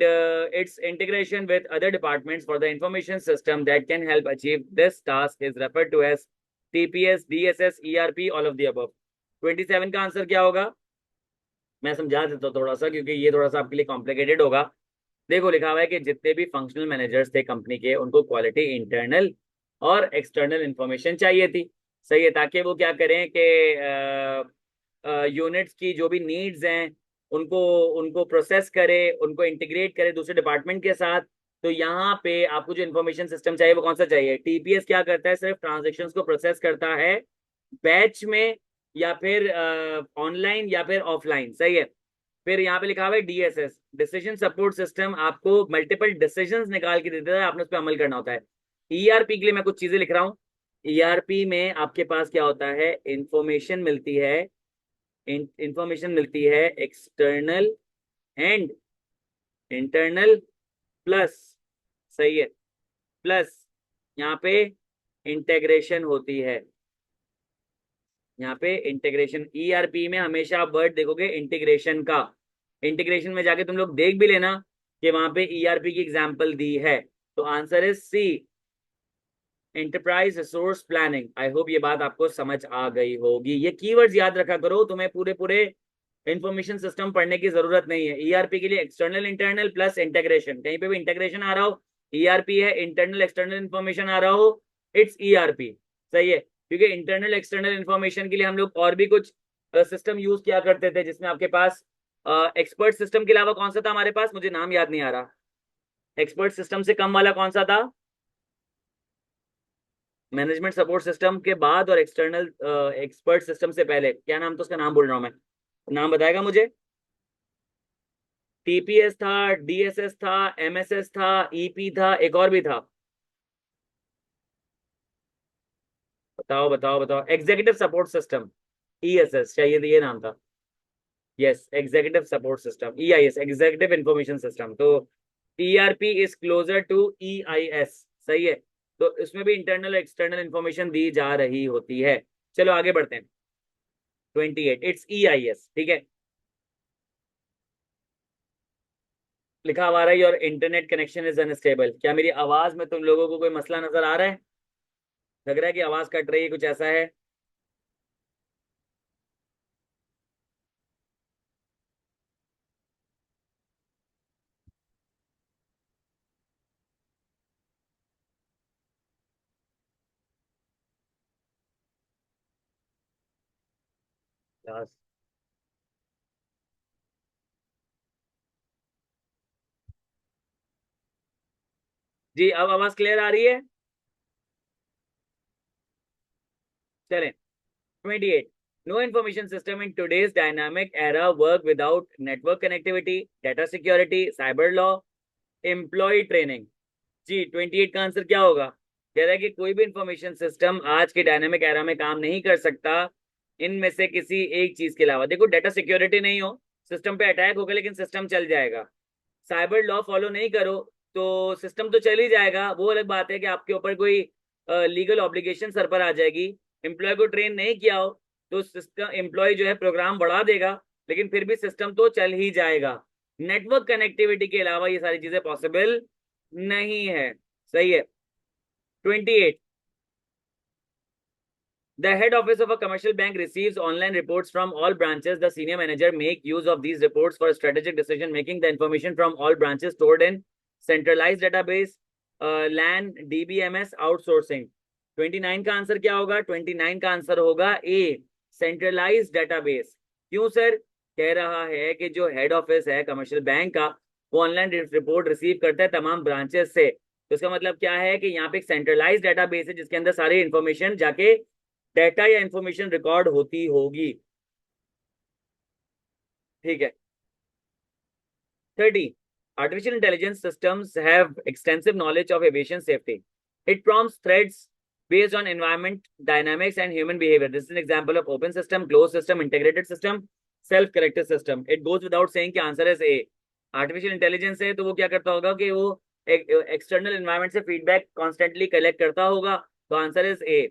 [SPEAKER 1] its integration with other departments for the information system that can help achieve this task is referred to as TPS, DSS, ERP, all of the above. 27 का answer क्या होगा, मैं समझा देता हूँ थोड़ा सा क्योंकि ये थोड़ा सा आपके लिए कॉम्प्लिकेटेड होगा। देखो लिखा हुआ है कि जितने भी फंक्शनल मैनेजर्स थे कंपनी के, उनको क्वालिटी इंटरनल और एक्सटर्नल इंफॉर्मेशन चाहिए थी। सही है, ताकि वो क्या करें कि यूनिट्स की जो भी नीड्स हैं उनको उनको प्रोसेस करे, उनको इंटीग्रेट करे दूसरे डिपार्टमेंट के साथ। तो यहाँ पे आपको जो इन्फॉर्मेशन सिस्टम चाहिए वो कौन सा चाहिए, TPS क्या करता है, सिर्फ ट्रांजेक्शन्स को प्रोसेस करता है बैच में, या फिर ऑनलाइन या फिर ऑफलाइन। सही है। फिर यहाँ पे लिखा हुआ है DSS, डिसीजन सपोर्ट सिस्टम, आपको मल्टीपल डिसीजंस निकाल के देता है, आपने उस पर अमल करना होता है। ERP के लिए मैं कुछ चीजें लिख रहा हूँ। ERP में आपके पास क्या होता है, इंफॉर्मेशन मिलती है, इंफॉर्मेशन मिलती है एक्सटर्नल एंड इंटरनल प्लस, सही है, प्लस यहाँ पे इंटेग्रेशन होती है। यहाँ पे इंटीग्रेशन, ERP में हमेशा आप वर्ड देखोगे इंटीग्रेशन का। इंटीग्रेशन में जाके तुम लोग देख भी लेना कि वहां पे ERP की एग्जांपल दी है। तो answer is C, enterprise resource planning. I hope ये बात आपको समझ आ गई होगी। ये कीवर्ड्स याद रखा करो, तुम्हें पूरे पूरे इंफॉर्मेशन सिस्टम पढ़ने की जरूरत नहीं है। ईआरपी के लिए एक्सटर्नल इंटरनल प्लस इंटीग्रेशन, कहीं पे भी इंटीग्रेशन आ रहा हो ईआरपी है, इंटरनल एक्सटर्नल इन्फॉर्मेशन आ रहा हो इट्स ईआरपी। सही है, क्योंकि इंटरनल एक्सटर्नल इन्फॉर्मेशन के लिए हम लोग और भी कुछ सिस्टम यूज किया करते थे, जिसमें आपके पास एक्सपर्ट सिस्टम के अलावा कौन सा था हमारे पास, मुझे नाम याद नहीं आ रहा। एक्सपर्ट सिस्टम से कम वाला कौन सा था, मैनेजमेंट सपोर्ट सिस्टम के बाद और एक्सटर्नल एक्सपर्ट सिस्टम से पहले, क्या नाम था उसका, नाम बोल रहा हूँ मैं, नाम बताएगा मुझे। टीपीएस था, डीएसएस था, एमएसएस था, ईपी था, एक और भी था, बताओ बताओ बताओ। एग्जीक्यूटिव सपोर्ट सिस्टम, ईएसएस चाहिए, ये नाम था। Yes, executive support system, EIS, executive information system. तो ERP is closer to EIS. सही है, तो इसमें भी इंटरनल एक्सटर्नल इंफॉर्मेशन दी जा रही होती है। चलो आगे बढ़ते हैं। 28 इट्स ईआईएस, ठीक है। लिखा हुआ है your internet connection is unstable. क्या मेरी आवाज में तुम लोगों को कोई मसला नजर आ रहा है? लग रहा है कि आवाज कट रही है, कुछ ऐसा है? Yes. जी, अब आवाज क्लियर आ रही है? चलें। 28 no information system in today's dynamic era work without network connectivity, data security, cyber law, employee training। जी, 28 का आंसर क्या होगा? कह रहा है कि कोई भी इंफॉर्मेशन सिस्टम आज के डायनामिक एरा में काम नहीं कर सकता इनमें से किसी एक चीज के अलावा। देखो, डाटा सिक्योरिटी नहीं हो, सिस्टम पे अटैक होगा लेकिन सिस्टम चल जाएगा। साइबर लॉ फॉलो नहीं करो तो सिस्टम तो चल ही जाएगा, वो अलग बात है कि आपके ऊपर कोई लीगल ऑब्लिगेशन सर पर आ जाएगी। एम्प्लॉय को ट्रेन नहीं किया हो तो सिस्टम एम्प्लॉय जो है प्रोग्राम बढ़ा देगा, लेकिन फिर भी सिस्टम तो चल ही जाएगा। नेटवर्क कनेक्टिविटी के अलावा ये सारी चीजें पॉसिबल नहीं है। सही है। 28 The head office of a commercial bank receives online reports from all branches. The senior manager make use of these reports for strategic decision making. The information from all branches stored in centralized database, LAN, DBMS, outsourcing। 29 का answer क्या होगा? 29 का answer होगा ए, centralised database. क्यों sir? कह रहा है कि जो हेड ऑफिस है कमर्शियल बैंक का, वो ऑनलाइन रिपोर्ट रिसीव करता है तमाम ब्रांचेस से। तो इसका मतलब क्या है कि यहाँ पे एक सेंट्रलाइज्ड डेटाबेस है जिसके अंदर सारी इंफॉर्मेशन जाके डेटा या इंफॉर्मेशन रिकॉर्ड होती होगी। ठीक है। 30 artificial intelligence systems have extensive knowledge of aviation safety. It prompts threats based on environment dynamics and human behavior. This is an example of open system, closed system, integrated system, self corrected system. It goes without saying कि answer है ए। Artificial intelligence है तो वो क्या करता होगा कि वो एक्सटर्नल एनवायरमेंट से फीडबैक कॉन्स्टेंटली कलेक्ट करता होगा, तो answer is A.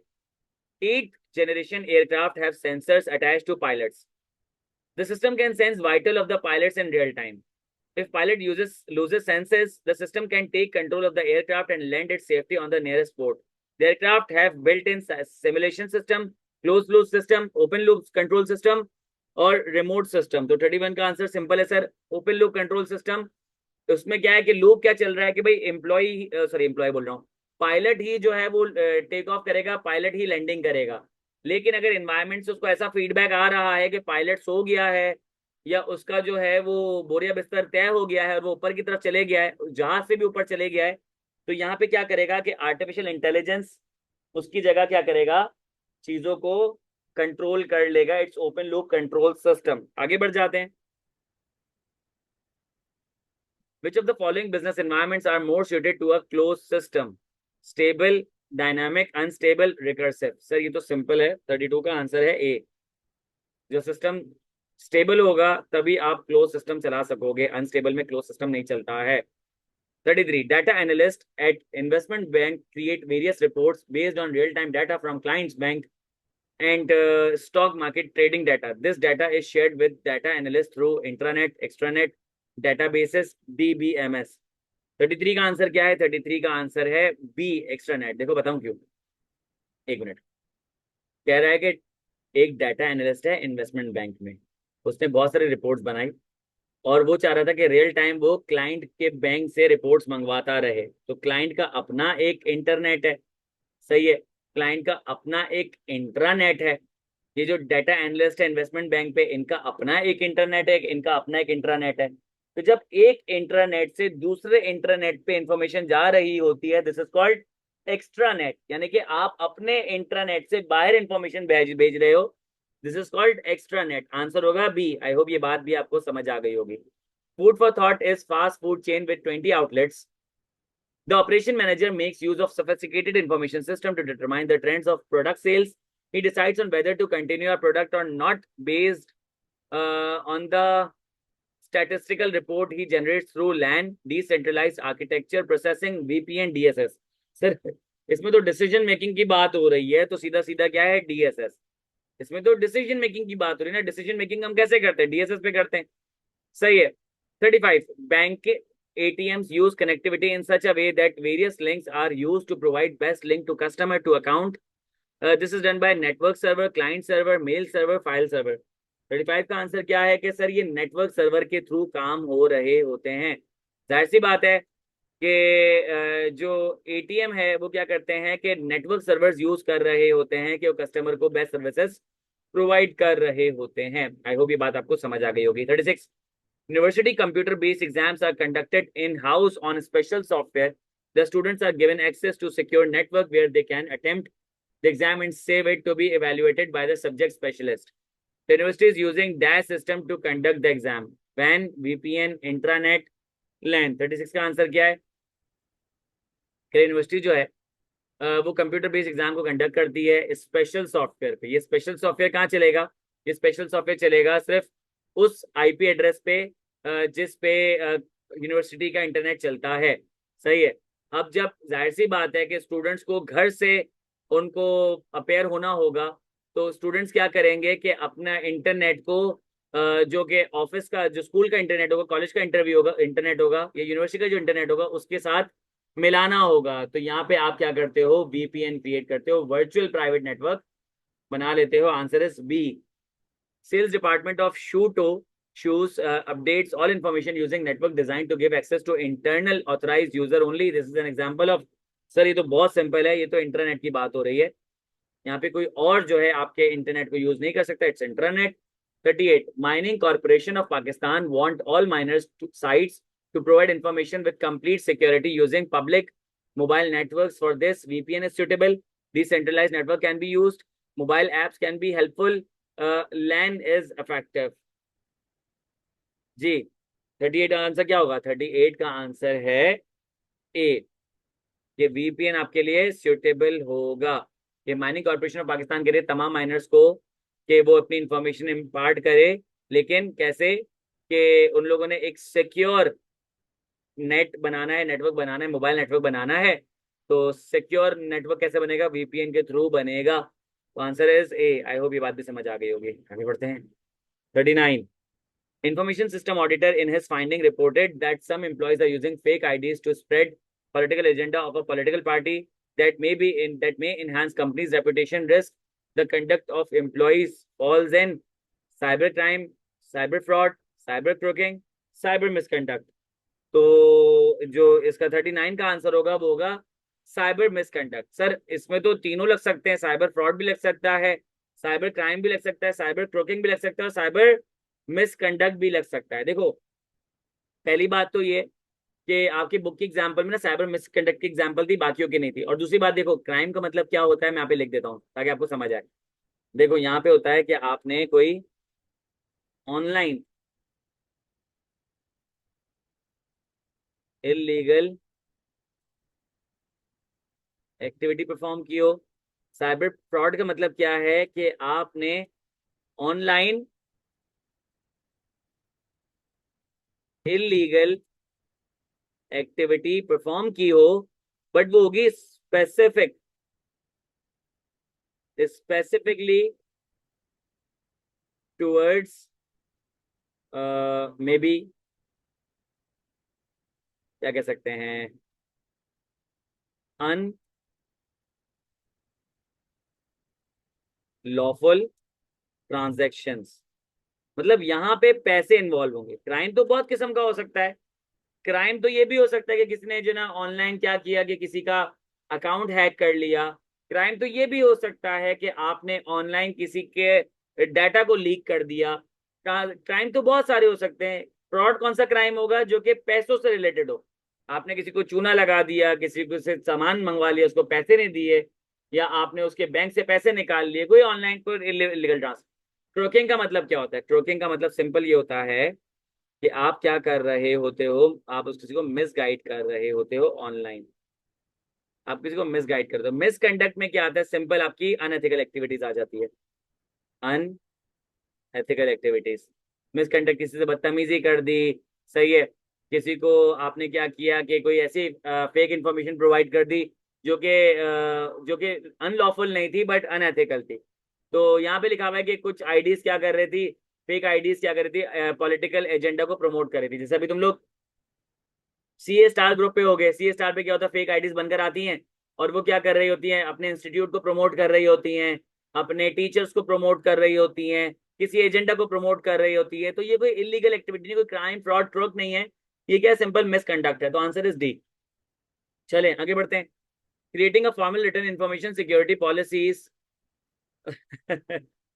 [SPEAKER 1] 8th generation aircraft have sensors attached to pilots. The system can sense vital of the pilots in real time. If pilot loses senses, the system can take control of the aircraft and land its safety on the nearest port. The aircraft have built-in simulation system, closed loop system, open loop control system और remote system. तो 31 का answer simple है sir, open loop control system. उसमें क्या है कि loop क्या चल रहा है कि भाई एम्प्लॉय बोल रहा हूँ, पायलट ही जो है वो टेक ऑफ करेगा, पायलट ही लैंडिंग करेगा। लेकिन अगर एनवायरमेंट से उसको ऐसा फीडबैक आ रहा है कि पायलट सो गया है या उसका जो है वो बोरिया बिस्तर तय हो गया है और वो ऊपर की तरफ चले गया है, जहाज से भी ऊपर चले गया है, तो यहाँ पे क्या करेगा कि आर्टिफिशियल इंटेलिजेंस उसकी जगह क्या करेगा, चीजों को कंट्रोल कर लेगा। It's open loop control system. आगे बढ़ जाते हैं। Which of the following business environments are more suited to a closed system? Stable, dynamic, unstable, recursive। Sir ये तो सिंपल है, 32 का आंसर है ए। जो सिस्टम स्टेबल होगा तभी आप क्लोज सिस्टम चला सकोगे, अनस्टेबल में क्लोज सिस्टम नहीं चलता है। 33 data analyst at investment bank create various reports based on real time data from clients bank and stock market trading data. This data is shared with data analyst through intranet, extranet, databases, DBMS। 33 का answer क्या है? 33 का answer है B, extranet. देखो बताऊं क्यों। एक minute. कह रहा है कि एक डाटा एनालिस्ट है इन्वेस्टमेंट बैंक में, उसने बहुत सारी रिपोर्ट्स बनाई और वो चाह रहा था कि रियल टाइम वो क्लाइंट के बैंक से रिपोर्ट्स मंगवाता रहे। तो क्लाइंट का अपना एक इंटरनेट है, सही है, क्लाइंट का अपना एक इंट्रानेट है। ये जो डाटा एनालिस्ट है इन्वेस्टमेंट बैंक पे, इनका अपना एक इंटरनेट है, इनका अपना एक इंट्रानेट है। तो जब एक इंट्रानेट से दूसरे इंट्रानेट पे इंफॉर्मेशन जा रही होती है, दिस इज कॉल्ड एक्स्ट्रानेट, यानी कि आप अपने इंट्रानेट से बाहर इंफॉर्मेशन भेज भेज रहे हो, this is called extranet. Answer होगा बी। आई होप ये बात भी आपको समझ आ गई होगी। Food for thought is fast food chain with 20 outlets. The operation manager makes use of sophisticated information system to determine the trends of product sales. He decides on whether to continue a product or not based on the statistical report he generates through LAN, decentralized architecture, processing, VPN, DSS. Sir इसमें तो decision making की बात हो रही है, तो सीधा सीधा क्या है, DSS। इसमें तो डिसीजन मेकिंग की बात हो रही है ना, डिसीजन मेकिंग हम कैसे करते हैं, DSS पे करते हैं, सही है। 35, bank ATMs use connectivity in such a way that various links are used to provide best link to customer to account. This is done by network server, client server, mail server, file server. 35 का answer क्या है कि sir ये network server के through काम हो रहे होते हैं। जाहिर सी बात है कि जो ATM है वो क्या करते हैं कि नेटवर्क सर्वर्स यूज कर रहे होते हैं कि वो कस्टमर को बेस्ट सर्विसेज प्रोवाइड कर रहे होते हैं। आई होप ये बात आपको समझ आ गई होगी। 36, University computer-based exams are conducted in-house on special software. The students are given access to secure network where they can attempt the exam and save it to be evaluated by the subject specialist. The university is using DAS system to conduct the exam. WAN, VPN, intranet, LAN. 36 का answer क्या है? University जो है वो computer based exam को conduct करती है special software पे। ये स्पेशल सॉफ्टवेयर कहाँ चलेगा? ये स्पेशल सॉफ्टवेयर चलेगा सिर्फ उस IP एड्रेस पे जिस पे यूनिवर्सिटी का इंटरनेट चलता है, सही है। अब जब जाहिर सी बात है कि स्टूडेंट्स को घर से उनको अपेयर होना होगा, तो स्टूडेंट्स क्या करेंगे कि अपना इंटरनेट को जो कि ऑफिस का, जो स्कूल का इंटरनेट होगा, कॉलेज का इंटरव्यू होगा, इंटरनेट होगा, या यूनिवर्सिटी का जो इंटरनेट होगा, उसके साथ मिलाना होगा। तो यहाँ पे आप क्या करते हो, VPN क्रिएट करते हो, वर्चुअल प्राइवेट नेटवर्क बना लेते हो। Answer is B. Sales department of Shooto shoes updates all information using network designed to give access to internal authorized user only. This is an example of, sir ये तो बहुत simple है, ये तो internet की बात हो रही है, यहाँ पे कोई और जो है आपके इंटरनेट को यूज नहीं कर सकता, it's internet. 38, mining corporation of Pakistan want all miners sites to provide information with complete security using public mobile networks. For this, VPN is suitable. Decentralized network can be used. Mobile apps can be helpful. LAN is effective. जी 38 का answer क्या होगा? 38 का answer है ए, ये VPN आपके लिए suitable होगा। ये माइनिंग कॉर्पोरेशन ऑफ पाकिस्तान के लिए तमाम माइनर्स को कि वो अपनी इंफॉर्मेशन इम्पार्ट करे, लेकिन कैसे कि उन लोगों ने एक सिक्योर नेट बनाना है, नेटवर्क बनाना है, मोबाइल नेटवर्क बनाना है। तो सिक्योर नेटवर्क कैसे बनेगा? VPN के थ्रू बनेगा। तो answer is A. I hope ये बात भी समझ आ गई होगी। आगे बढ़ते हैं। 39, Information system auditor in his finding reported that some employees are using fake IDs to spread political agenda of a political party that may enhance company's reputation risk. The conduct of employees falls in cybercrime, cyber fraud, cyber croaking, cyber misconduct. तो जो इसका 39 का answer होगा वो होगा cyber misconduct. Sir इसमें तो तीनों लग सकते हैं, साइबर फ्रॉड भी लग सकता है, साइबर क्राइम भी लग सकता है, साइबर क्रोकिंग भी लग सकता है, और साइबर मिसकंडक्ट भी लग सकता है। देखो पहली बात तो ये कि आपकी बुक की एग्जाम्पल में ना साइबर मिसकंडक्ट की एग्जाम्पल थी, बाकियों की नहीं थी। और दूसरी बात देखो, क्राइम का मतलब क्या होता है, मैं यहाँ पे लिख देता हूँ ताकि आपको समझ आए। देखो यहाँ पे होता है कि आपने कोई ऑनलाइन इलीगल एक्टिविटी परफॉर्म की हो। साइबर फ्रॉड का मतलब क्या है कि आपने ऑनलाइन इलीगल एक्टिविटी परफॉर्म की हो, बट वो होगी स्पेसिफिकली टूवर्ड्स मे बी, क्या कह सकते हैं, लॉफुल ट्रांजैक्शंस, मतलब यहाँ पे पैसे इन्वॉल्व होंगे। क्राइम तो बहुत किस्म का हो सकता है। क्राइम तो ये भी हो सकता है कि किसी ने जो ना ऑनलाइन क्या किया कि किसी का अकाउंट हैक कर लिया। क्राइम तो ये भी हो सकता है कि आपने ऑनलाइन किसी के डाटा को लीक कर दिया। क्राइम तो बहुत सारे हो सकते हैं। फ्रॉड कौन सा क्राइम होगा? जो कि पैसों से रिलेटेड हो। आपने किसी को चूना लगा दिया, किसी को से सामान मंगवा लिया, उसको पैसे नहीं दिए, या आपने उसके बैंक से पैसे निकाल लिए, कोई ऑनलाइन कोई इलीगल ट्रांसफर। ट्रोकिंग का मतलब क्या होता है? ट्रोकिंग का मतलब सिंपल ये होता है कि आप क्या कर रहे होते हो, आप उस किसी को मिसगाइड कर रहे होते हो ऑनलाइन। आप किसी को मिसगाइड करते हो। मिसकंडक्ट में क्या आता है? सिंपल आपकी अनएथिकल एक्टिविटीज आ जाती है। अनएथिकल एक्टिविटीज, मिसकंडक्ट, किसी से बदतमीजी कर दी, सही है, किसी को आपने क्या किया कि कोई ऐसी फेक इंफॉर्मेशन प्रोवाइड कर दी जो कि अनलॉफुल नहीं थी बट अनएथिकल थी। तो यहाँ पे लिखा हुआ है कि कुछ आईडीज क्या कर रही थी, फेक आईडीज क्या कर रही थी, पॉलिटिकल एजेंडा को प्रमोट कर रही थी। जैसे अभी तुम लोग सीए स्टार ग्रुप पे हो गए, सीए स्टार पे क्या होता है? फेक आईडीज बनकर आती हैं और वो क्या कर रही होती हैं? अपने इंस्टीट्यूट को प्रमोट कर रही होती हैं, अपने टीचर्स को प्रमोट कर रही होती हैं, किसी एजेंडा को प्रमोट कर रही होती है। तो ये कोई इलीगल एक्टिविटी नहीं, कोई क्राइम फ्रॉड ट्रक नहीं है। ये क्या सिंपल मिसकंडक्ट है। तो आंसर इज डी। चलें आगे बढ़ते हैं। Creating a formal return information security policies.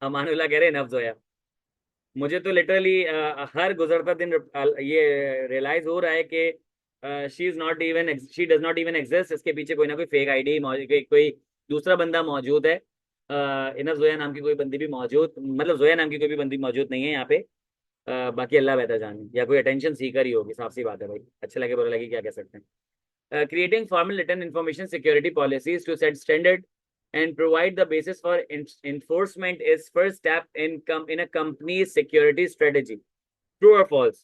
[SPEAKER 1] Amanullah कह रहे हैं नफ्ज होया। मुझे तो लिटरली हर गुजरता दिन ये रियलाइज हो रहा है कि she is not even, she does not even exist. इसके पीछे कोई ना कोई फेक आईडी मौजूद, कोई दूसरा बंदा मौजूद है। इनफ जोया नाम की कोई बंदी भी मौजूद, मतलब जोया नाम की कोई भी बंदी मौजूद नहीं है यहाँ पे। बाकी अल्लाह बेहतर जाने, या कोई अटेंशन सीकर ही होगी, साफ सी बात है भाई। अच्छा लगे बुरा लगे क्या कह सकते हैं। Creating formal written information security policies to set standard and provide the basis for enforcement is first step in a company's security strategy. True or false?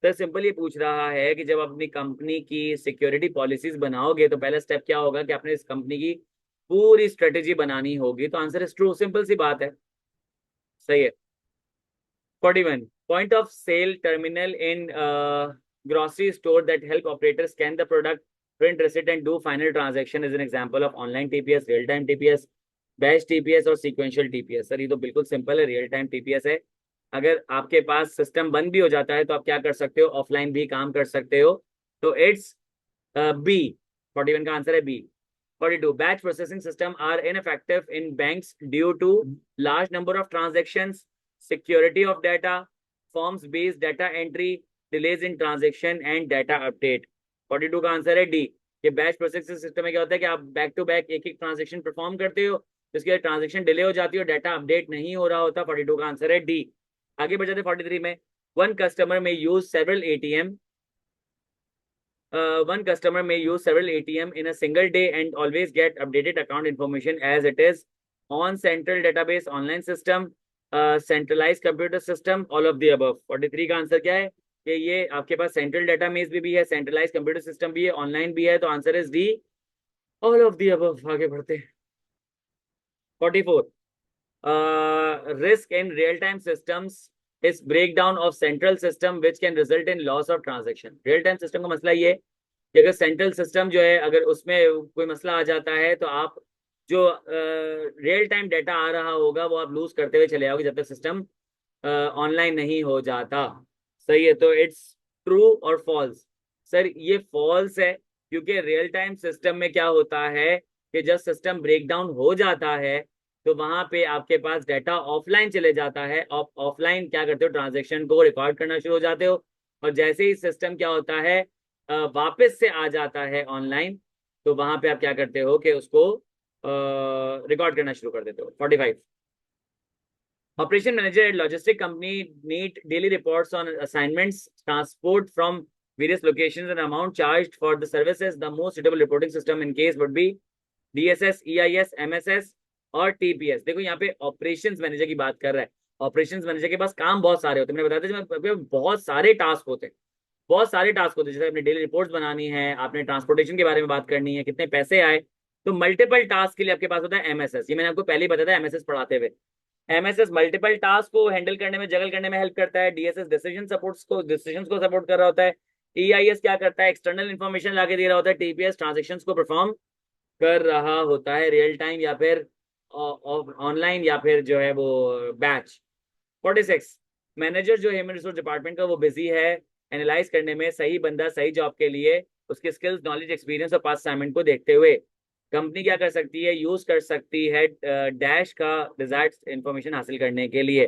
[SPEAKER 1] Sir simple ये पूछ रहा है कि जब अपनी कंपनी की सिक्योरिटी पॉलिसीज बनाओगे तो पहला स्टेप क्या होगा कि आपने इस कंपनी की पूरी स्ट्रेटेजी बनानी होगी। तो आंसर इज ट्रू, सिंपल सी बात है, सही है। 41. Point of sale terminal in grocery store that help operators scan the product, print receipt and do final transaction is an example of online TPS, real time TPS, batch TPS और sequential TPS. Sir ये तो बिल्कुल simple है, real time TPS है। अगर आपके पास system बंद भी हो जाता है तो आप क्या कर सकते हो? ऑफलाइन भी काम कर सकते हो। तो इट्स बी। 41 का आंसर है B. 42. Batch processing system are ineffective in banks due to large number of transactions, security of data, forms based data entry, delays in transaction and data update. 42 का answer है D. ये batch processing system में क्या होता है कि आप back to back एक एक ट्रांजेक्शन परफॉर्म करते हो, जिसके ट्रांजेक्शन डिले हो जाती है और डाटा अपडेट नहीं हो रहा होता। 42 का आंसर है डी। आगे बढ़ जाते 43 में। वन कस्टमर में use several ATM one customer may use several ATM in a single day and always get updated account information as it is on central database, online system, centralized computer system, all of the above. 43 का answer क्या है कि ये आपके पास central database भी है, centralise computer system भी है, ऑनलाइन भी है। तो answer is D, all of the above. आगे बढ़ते हैं। 44. Risk in real-time systems is breakdown of central system which can result in loss of transaction. real time system का मसला ये कि अगर सेंट्रल सिस्टम जो है अगर उसमें कोई मसला आ जाता है तो आप जो रियल टाइम डाटा आ रहा होगा वो आप लूज करते हुए चले आओगे जब तक सिस्टम ऑनलाइन नहीं हो जाता। सही है। तो इट्स ट्रू और फॉल्स? सर ये फॉल्स है, क्योंकि रियल टाइम सिस्टम में क्या होता है कि जब सिस्टम ब्रेकडाउन हो जाता है तो वहां पे आपके पास डाटा ऑफलाइन चले जाता है। ऑफलाइन क्या करते हो? ट्रांजेक्शन को रिकॉर्ड करना शुरू हो जाते हो, और जैसे ही सिस्टम क्या होता है वापस से आ जाता है ऑनलाइन, तो वहां पे आप क्या करते हो कि उसको रिकॉर्ड करना शुरू कर देते हो। 45. Operation manager at logistic company need daily reports on assignments, transport from various locations and amount charged for the services. The most suitable reporting system in case would be DSS, EIS, MSS और TPS। देखो यहाँ पे operations manager की बात कर रहा है। Operations manager के पास काम बहुत सारे होते हैं, मैंने बताया था बहुत सारे टास्क होते हैं, बहुत सारे टास्क होते हैं। जैसे आपने डेली रिपोर्ट्स बनानी है, आपने ट्रांसपोर्टेशन के बारे में बात करनी है, कितने पैसे आए, तो मल्टीपल टास्क के लिए आपके पास होता है एमएसएस। ये मैंने आपको पहले ही बताया था एमएसएस पढ़ाते हुए। एमएसएस मल्टीपल टास्क को हैंडल करने में, जगल करने में हेल्प करता है। डीएसएस डिसीजन को सपोर्ट कर रहा होता है। ईआईएस क्या करता है? एक्सटर्नल इन्फॉर्मेशन लाके दे रहा होता है। टीपीएस ट्रांजेक्शन्स को परफॉर्म कर रहा होता है रियल टाइम या फिर ऑनलाइन या फिर जो है वो बैच। 46, मैनेजर जो ह्यूमन रिसोर्स डिपार्टमेंट का वो बिजी है एनालाइज करने में सही बंदा सही जॉब के लिए उसके स्किल्स नॉलेज एक्सपीरियंस और पास असाइनमेंट को देखते हुए कंपनी क्या कर सकती है, यूज कर सकती है डैश का डिजायर्ड इंफॉर्मेशन हासिल करने के लिए।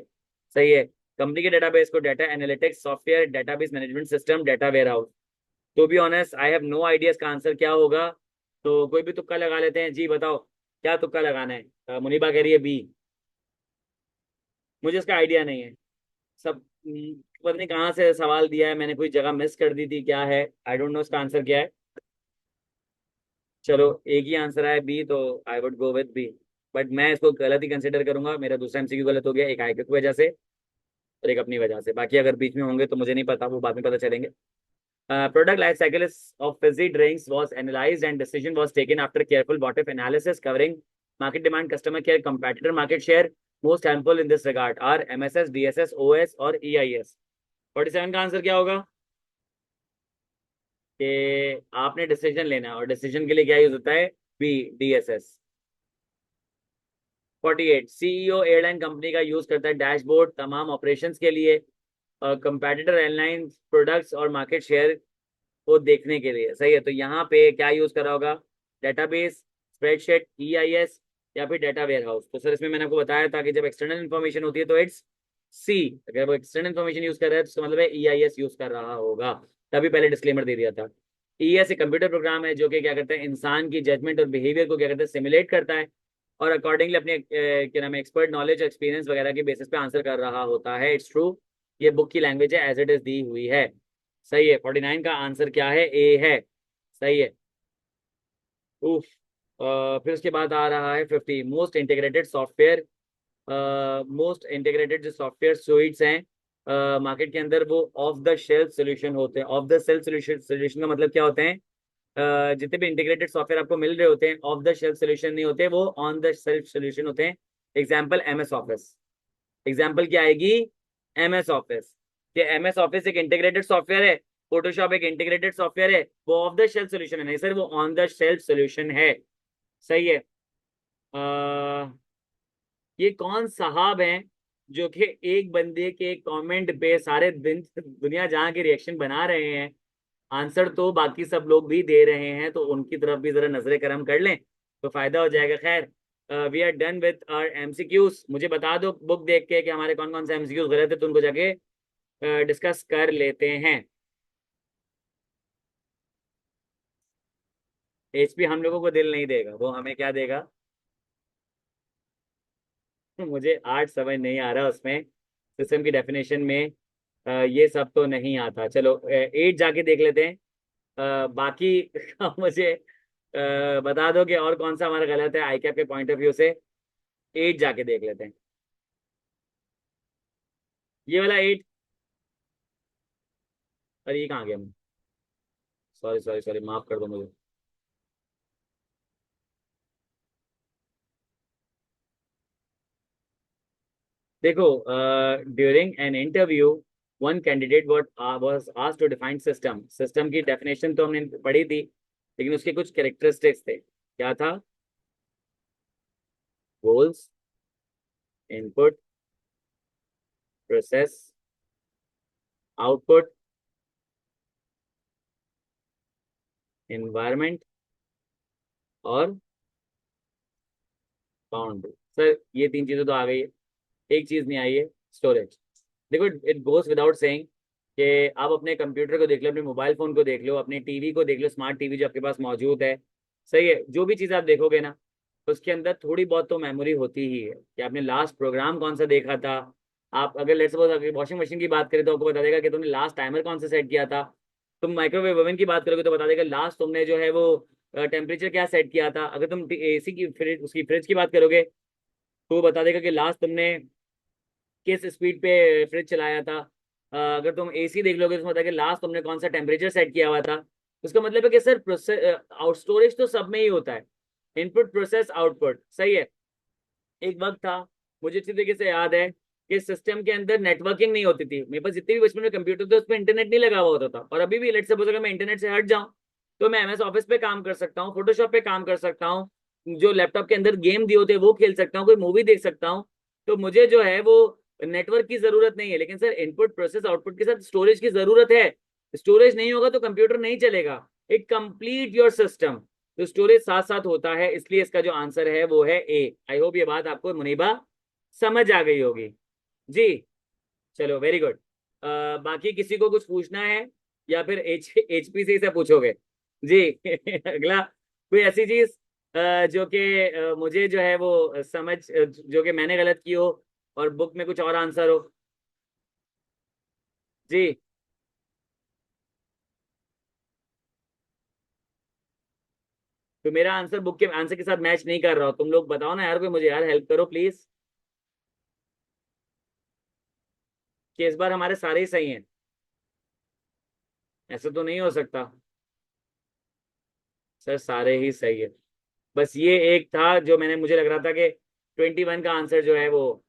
[SPEAKER 1] सही है। कंपनी के डेटाबेस को data analytics software database management system data warehouse. To be honest I have no idea इसका आंसर क्या होगा, तो कोई भी तुक्का लगा लेते हैं। जी बताओ क्या तुक्का लगाना है। मुनीबा कह रही है बी। मुझे इसका आइडिया नहीं है। सब पता नहीं कहाँ से सवाल दिया है, मैंने कोई जगह मिस कर दी थी, क्या है आई डोंट नो इसका आंसर क्या है। चलो एक ही आंसर है बी, तो I would go with B. But मैं इसको गलत ही कंसिडर करूंगा, मेरा दूसरा एमसीक्यू गलत हो गया, एक आईक्यू की वजह से और एक अपनी वजह से। बाकी अगर बीच में होंगे तो मुझे नहीं पता, वो बाद में पता चलेंगे। Product life cycle of fizzy drinks was analyzed and decision was taken after careful what-if analysis covering market demand, customer care, competitor market share. Most helpful in this regard are MSS, DSS, OS और EIS। 47 का answer क्या होगा कि आपने decision लेना है और decision के लिए क्या यूज होता है, B DSS। 48, CEO airline company का यूज करता है डैशबोर्ड तमाम ऑपरेशंस के लिए, कंपेटिटर एयरलाइन प्रोडक्ट्स और मार्केट शेयर को देखने के लिए। सही है। तो यहाँ पे क्या यूज करा होगा, डेटाबेस, स्प्रेडशीट, EIS या फिर डेटा वेयर हाउस। तो सर इसमें मैंने आपको बताया था कि जब एक्सटर्नल इन्फॉर्मेशन होती है तो इट्स सी। अगर वो एक्सटर्नल इन्फॉर्मेशन यूज कर रहा है तो इसका मतलब है EIS यूज कर रहा होगा। तभी पहले डिस्क्लेमर दे दिया था। EIS एक कंप्यूटर प्रोग्राम है जो कि क्या करता है, इंसान की जजमेंट और बिहेवियर को क्या करता है, सिमुलेट करता है और अकॉर्डिंगली अपने क्या नाम है एक्सपर्ट नॉलेज एक्सपीरियंस वगैरह के बेसिस पे आंसर कर रहा होता है। इट्स ट्रू, ये बुक की लैंग्वेज है, एज इट इज दी हुई है। सही है। 49 का आंसर क्या है, ए है। सही है। उफ। फिर उसके बाद आ रहा है 50, most integrated software. Most integrated जो सॉफ्टवेयर सुइट्स हैं मार्केट के अंदर वो ऑफ द शेल्फ सोल्यूशन होते हैं। Of the shelf solution, solution का मतलब क्या होते हैं, जितने भी इंटीग्रेटेड सॉफ्टवेयर आपको मिल रहे होते हैं ऑफ द शेल्फ सोल्यूशन नहीं होते, वो ऑन द शेल्फ सोल्यूशन होते हैं। Example MS office. एग्जाम्पल क्या आएगी, MS ऑफिस। कि MS ऑफिस एक इंटीग्रेटेड सॉफ्टवेयर है, फोटोशॉप एक इंटीग्रेटेड सॉफ्टवेयर है, वो ऑफ द शेल्फ सोल्यूशन है नहीं सर, वो ऑन द शेल्फ सोल्यूशन है। सही है। ये कौन साहब हैं जो कि एक बंदे के कमेंट पे सारे दिन दुनिया जहां के रिएक्शन बना रहे हैं, आंसर तो बाकी सब लोग भी दे रहे हैं, तो उनकी तरफ भी जरा नजरें करम कर लें तो फायदा हो जाएगा। खैर we are done with our MCQs। मुझे बता दो बुक देख के कि हमारे कौन कौन से MCQs गलत है, तो उनको जाके डिस्कस कर लेते हैं। HP हम लोगों को दिल नहीं देगा, वो हमें क्या देगा। मुझे आर्ट समझ नहीं आ रहा उसमें, सिस्टम की डेफिनेशन में ये सब तो नहीं आता। चलो 8 जाके देख लेते हैं। बाकी का मुझे बता दो कि और कौन सा हमारा गलत है आई कैप के पॉइंट ऑफ व्यू से। 8 जाके देख लेते हैं। ये वाला 8, अरे ये कहाँ गया, सॉरी सॉरी सॉरी, माफ कर दो मुझे। देखो during an interview one candidate was asked to define system. System की डेफिनेशन तो हमने पढ़ी थी, लेकिन उसके कुछ कैरेक्टरिस्टिक्स थे। क्या था, goals, input, process, output, environment और बाउंड्री। सर ये 3 चीजें तो आ गई है, एक चीज नहीं आई है, स्टोरेज। देखो इट गोज विदाउट सेइंग कि आप अपने कंप्यूटर को देख लो, अपने मोबाइल फोन को देख लो, अपने टीवी को देख लो, स्मार्ट टीवी जो आपके पास मौजूद है। सही है। जो भी चीज़ आप देखोगे ना, तो उसके अंदर थोड़ी बहुत तो मेमोरी होती ही है कि आपने लास्ट प्रोग्राम कौन सा देखा था। आप अगर लेट्स सपोज अगर वॉशिंग मशीन की बात करें तो आपको बता देगा कि तुमने लास्ट टाइमर कौन सा सेट किया था। तुम माइक्रोवेव ओवन की बात करोगे तो बता देगा लास्ट तुमने जो है वो टेम्परेचर क्या सेट किया था। अगर तुम AC की फ्रिज, उसकी फ्रिज की बात करोगे तो वो बता देगा कि लास्ट तुमने किस स्पीड पे फ्रिज चलाया था। अगर तुम AC देख लोगे तो मतलब कि लास्ट तुमने कौन सा टेम्परेचर सेट किया हुआ था। उसका मतलब है कि सर प्रोसेस आउट स्टोरेज तो सब में ही होता है, इनपुट प्रोसेस आउटपुट। सही है। एक वक्त था, मुझे अच्छी तरीके से याद है कि सिस्टम के अंदर नेटवर्किंग नहीं होती थी। मेरे पास जितने भी बचपन में कंप्यूटर थे उसमें इंटरनेट नहीं लगा हुआ होता था। और अभी भी लेट्स सपोज अगर मैं इंटरनेट से हट जाऊं तो मैं MS ऑफिस पे काम कर सकता हूँ, फोटोशॉप पे काम कर सकता हूँ, जो लैपटॉप के अंदर गेम दिए होते हैं वो खेल सकता हूँ, कोई मूवी देख सकता हूँ। तो मुझे जो है वो नेटवर्क की जरूरत नहीं है। लेकिन सर इनपुट प्रोसेस आउटपुट के साथ स्टोरेज की जरूरत है। स्टोरेज नहीं होगा तो कंप्यूटर नहीं चलेगा। It complete your system. तो स्टोरेज साथ साथ होता है, इसलिए इसका जो आंसर है वो है ए। आई होप ये बात आपको मुनीबा समझ आ गई होगी। जी। चलो वेरी गुड। बाकी किसी को कुछ पूछना है या फिर एचपी से ही सब पूछोगे? जी। अगला कोई ऐसी चीज जो कि मुझे जो है वो समझ जो कि मैंने गलत की हो और बुक में कुछ और आंसर हो। जी। तो मेरा आंसर बुक के आंसर के साथ मैच नहीं कर रहा हो, तुम लोग बताओ ना यार, कोई मुझे यार हेल्प करो प्लीज, कि इस बार हमारे सारे ही सही हैं। ऐसा तो नहीं हो सकता। सर सारे ही सही है। बस ये एक था जो मैंने, मुझे लग रहा था कि 21 का आंसर जो है वो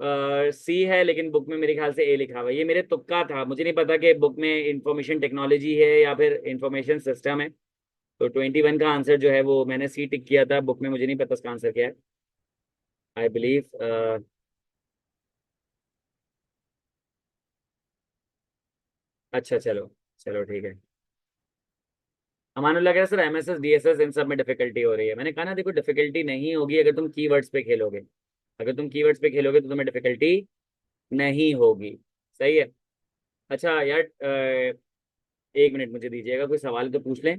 [SPEAKER 1] सी है, लेकिन बुक में मेरे ख्याल से ए लिखा हुआ है। ये मेरे तुक्का था, मुझे नहीं पता कि बुक में इंफॉर्मेशन टेक्नोलॉजी है या फिर इंफॉर्मेशन सिस्टम है। तो 21 का आंसर जो है वो मैंने सी टिक किया था, बुक में मुझे नहीं पता उसका आंसर क्या है। I believe. अच्छा चलो। चलो ठीक है। अमानुल्लाह कह रहा है, सर एमएसएस डीएसएस इन सब में डिफिकल्टी हो रही है। मैंने कहा ना देखो, डिफिकल्टी नहीं होगी अगर तुम कीवर्ड्स पे खेलोगे। अगर तुम कीवर्ड्स पे खेलोगे तो तुम्हें डिफिकल्टी नहीं होगी। सही है। अच्छा यार, एक मिनट मुझे दीजिएगा, कोई सवाल तो पूछ लें।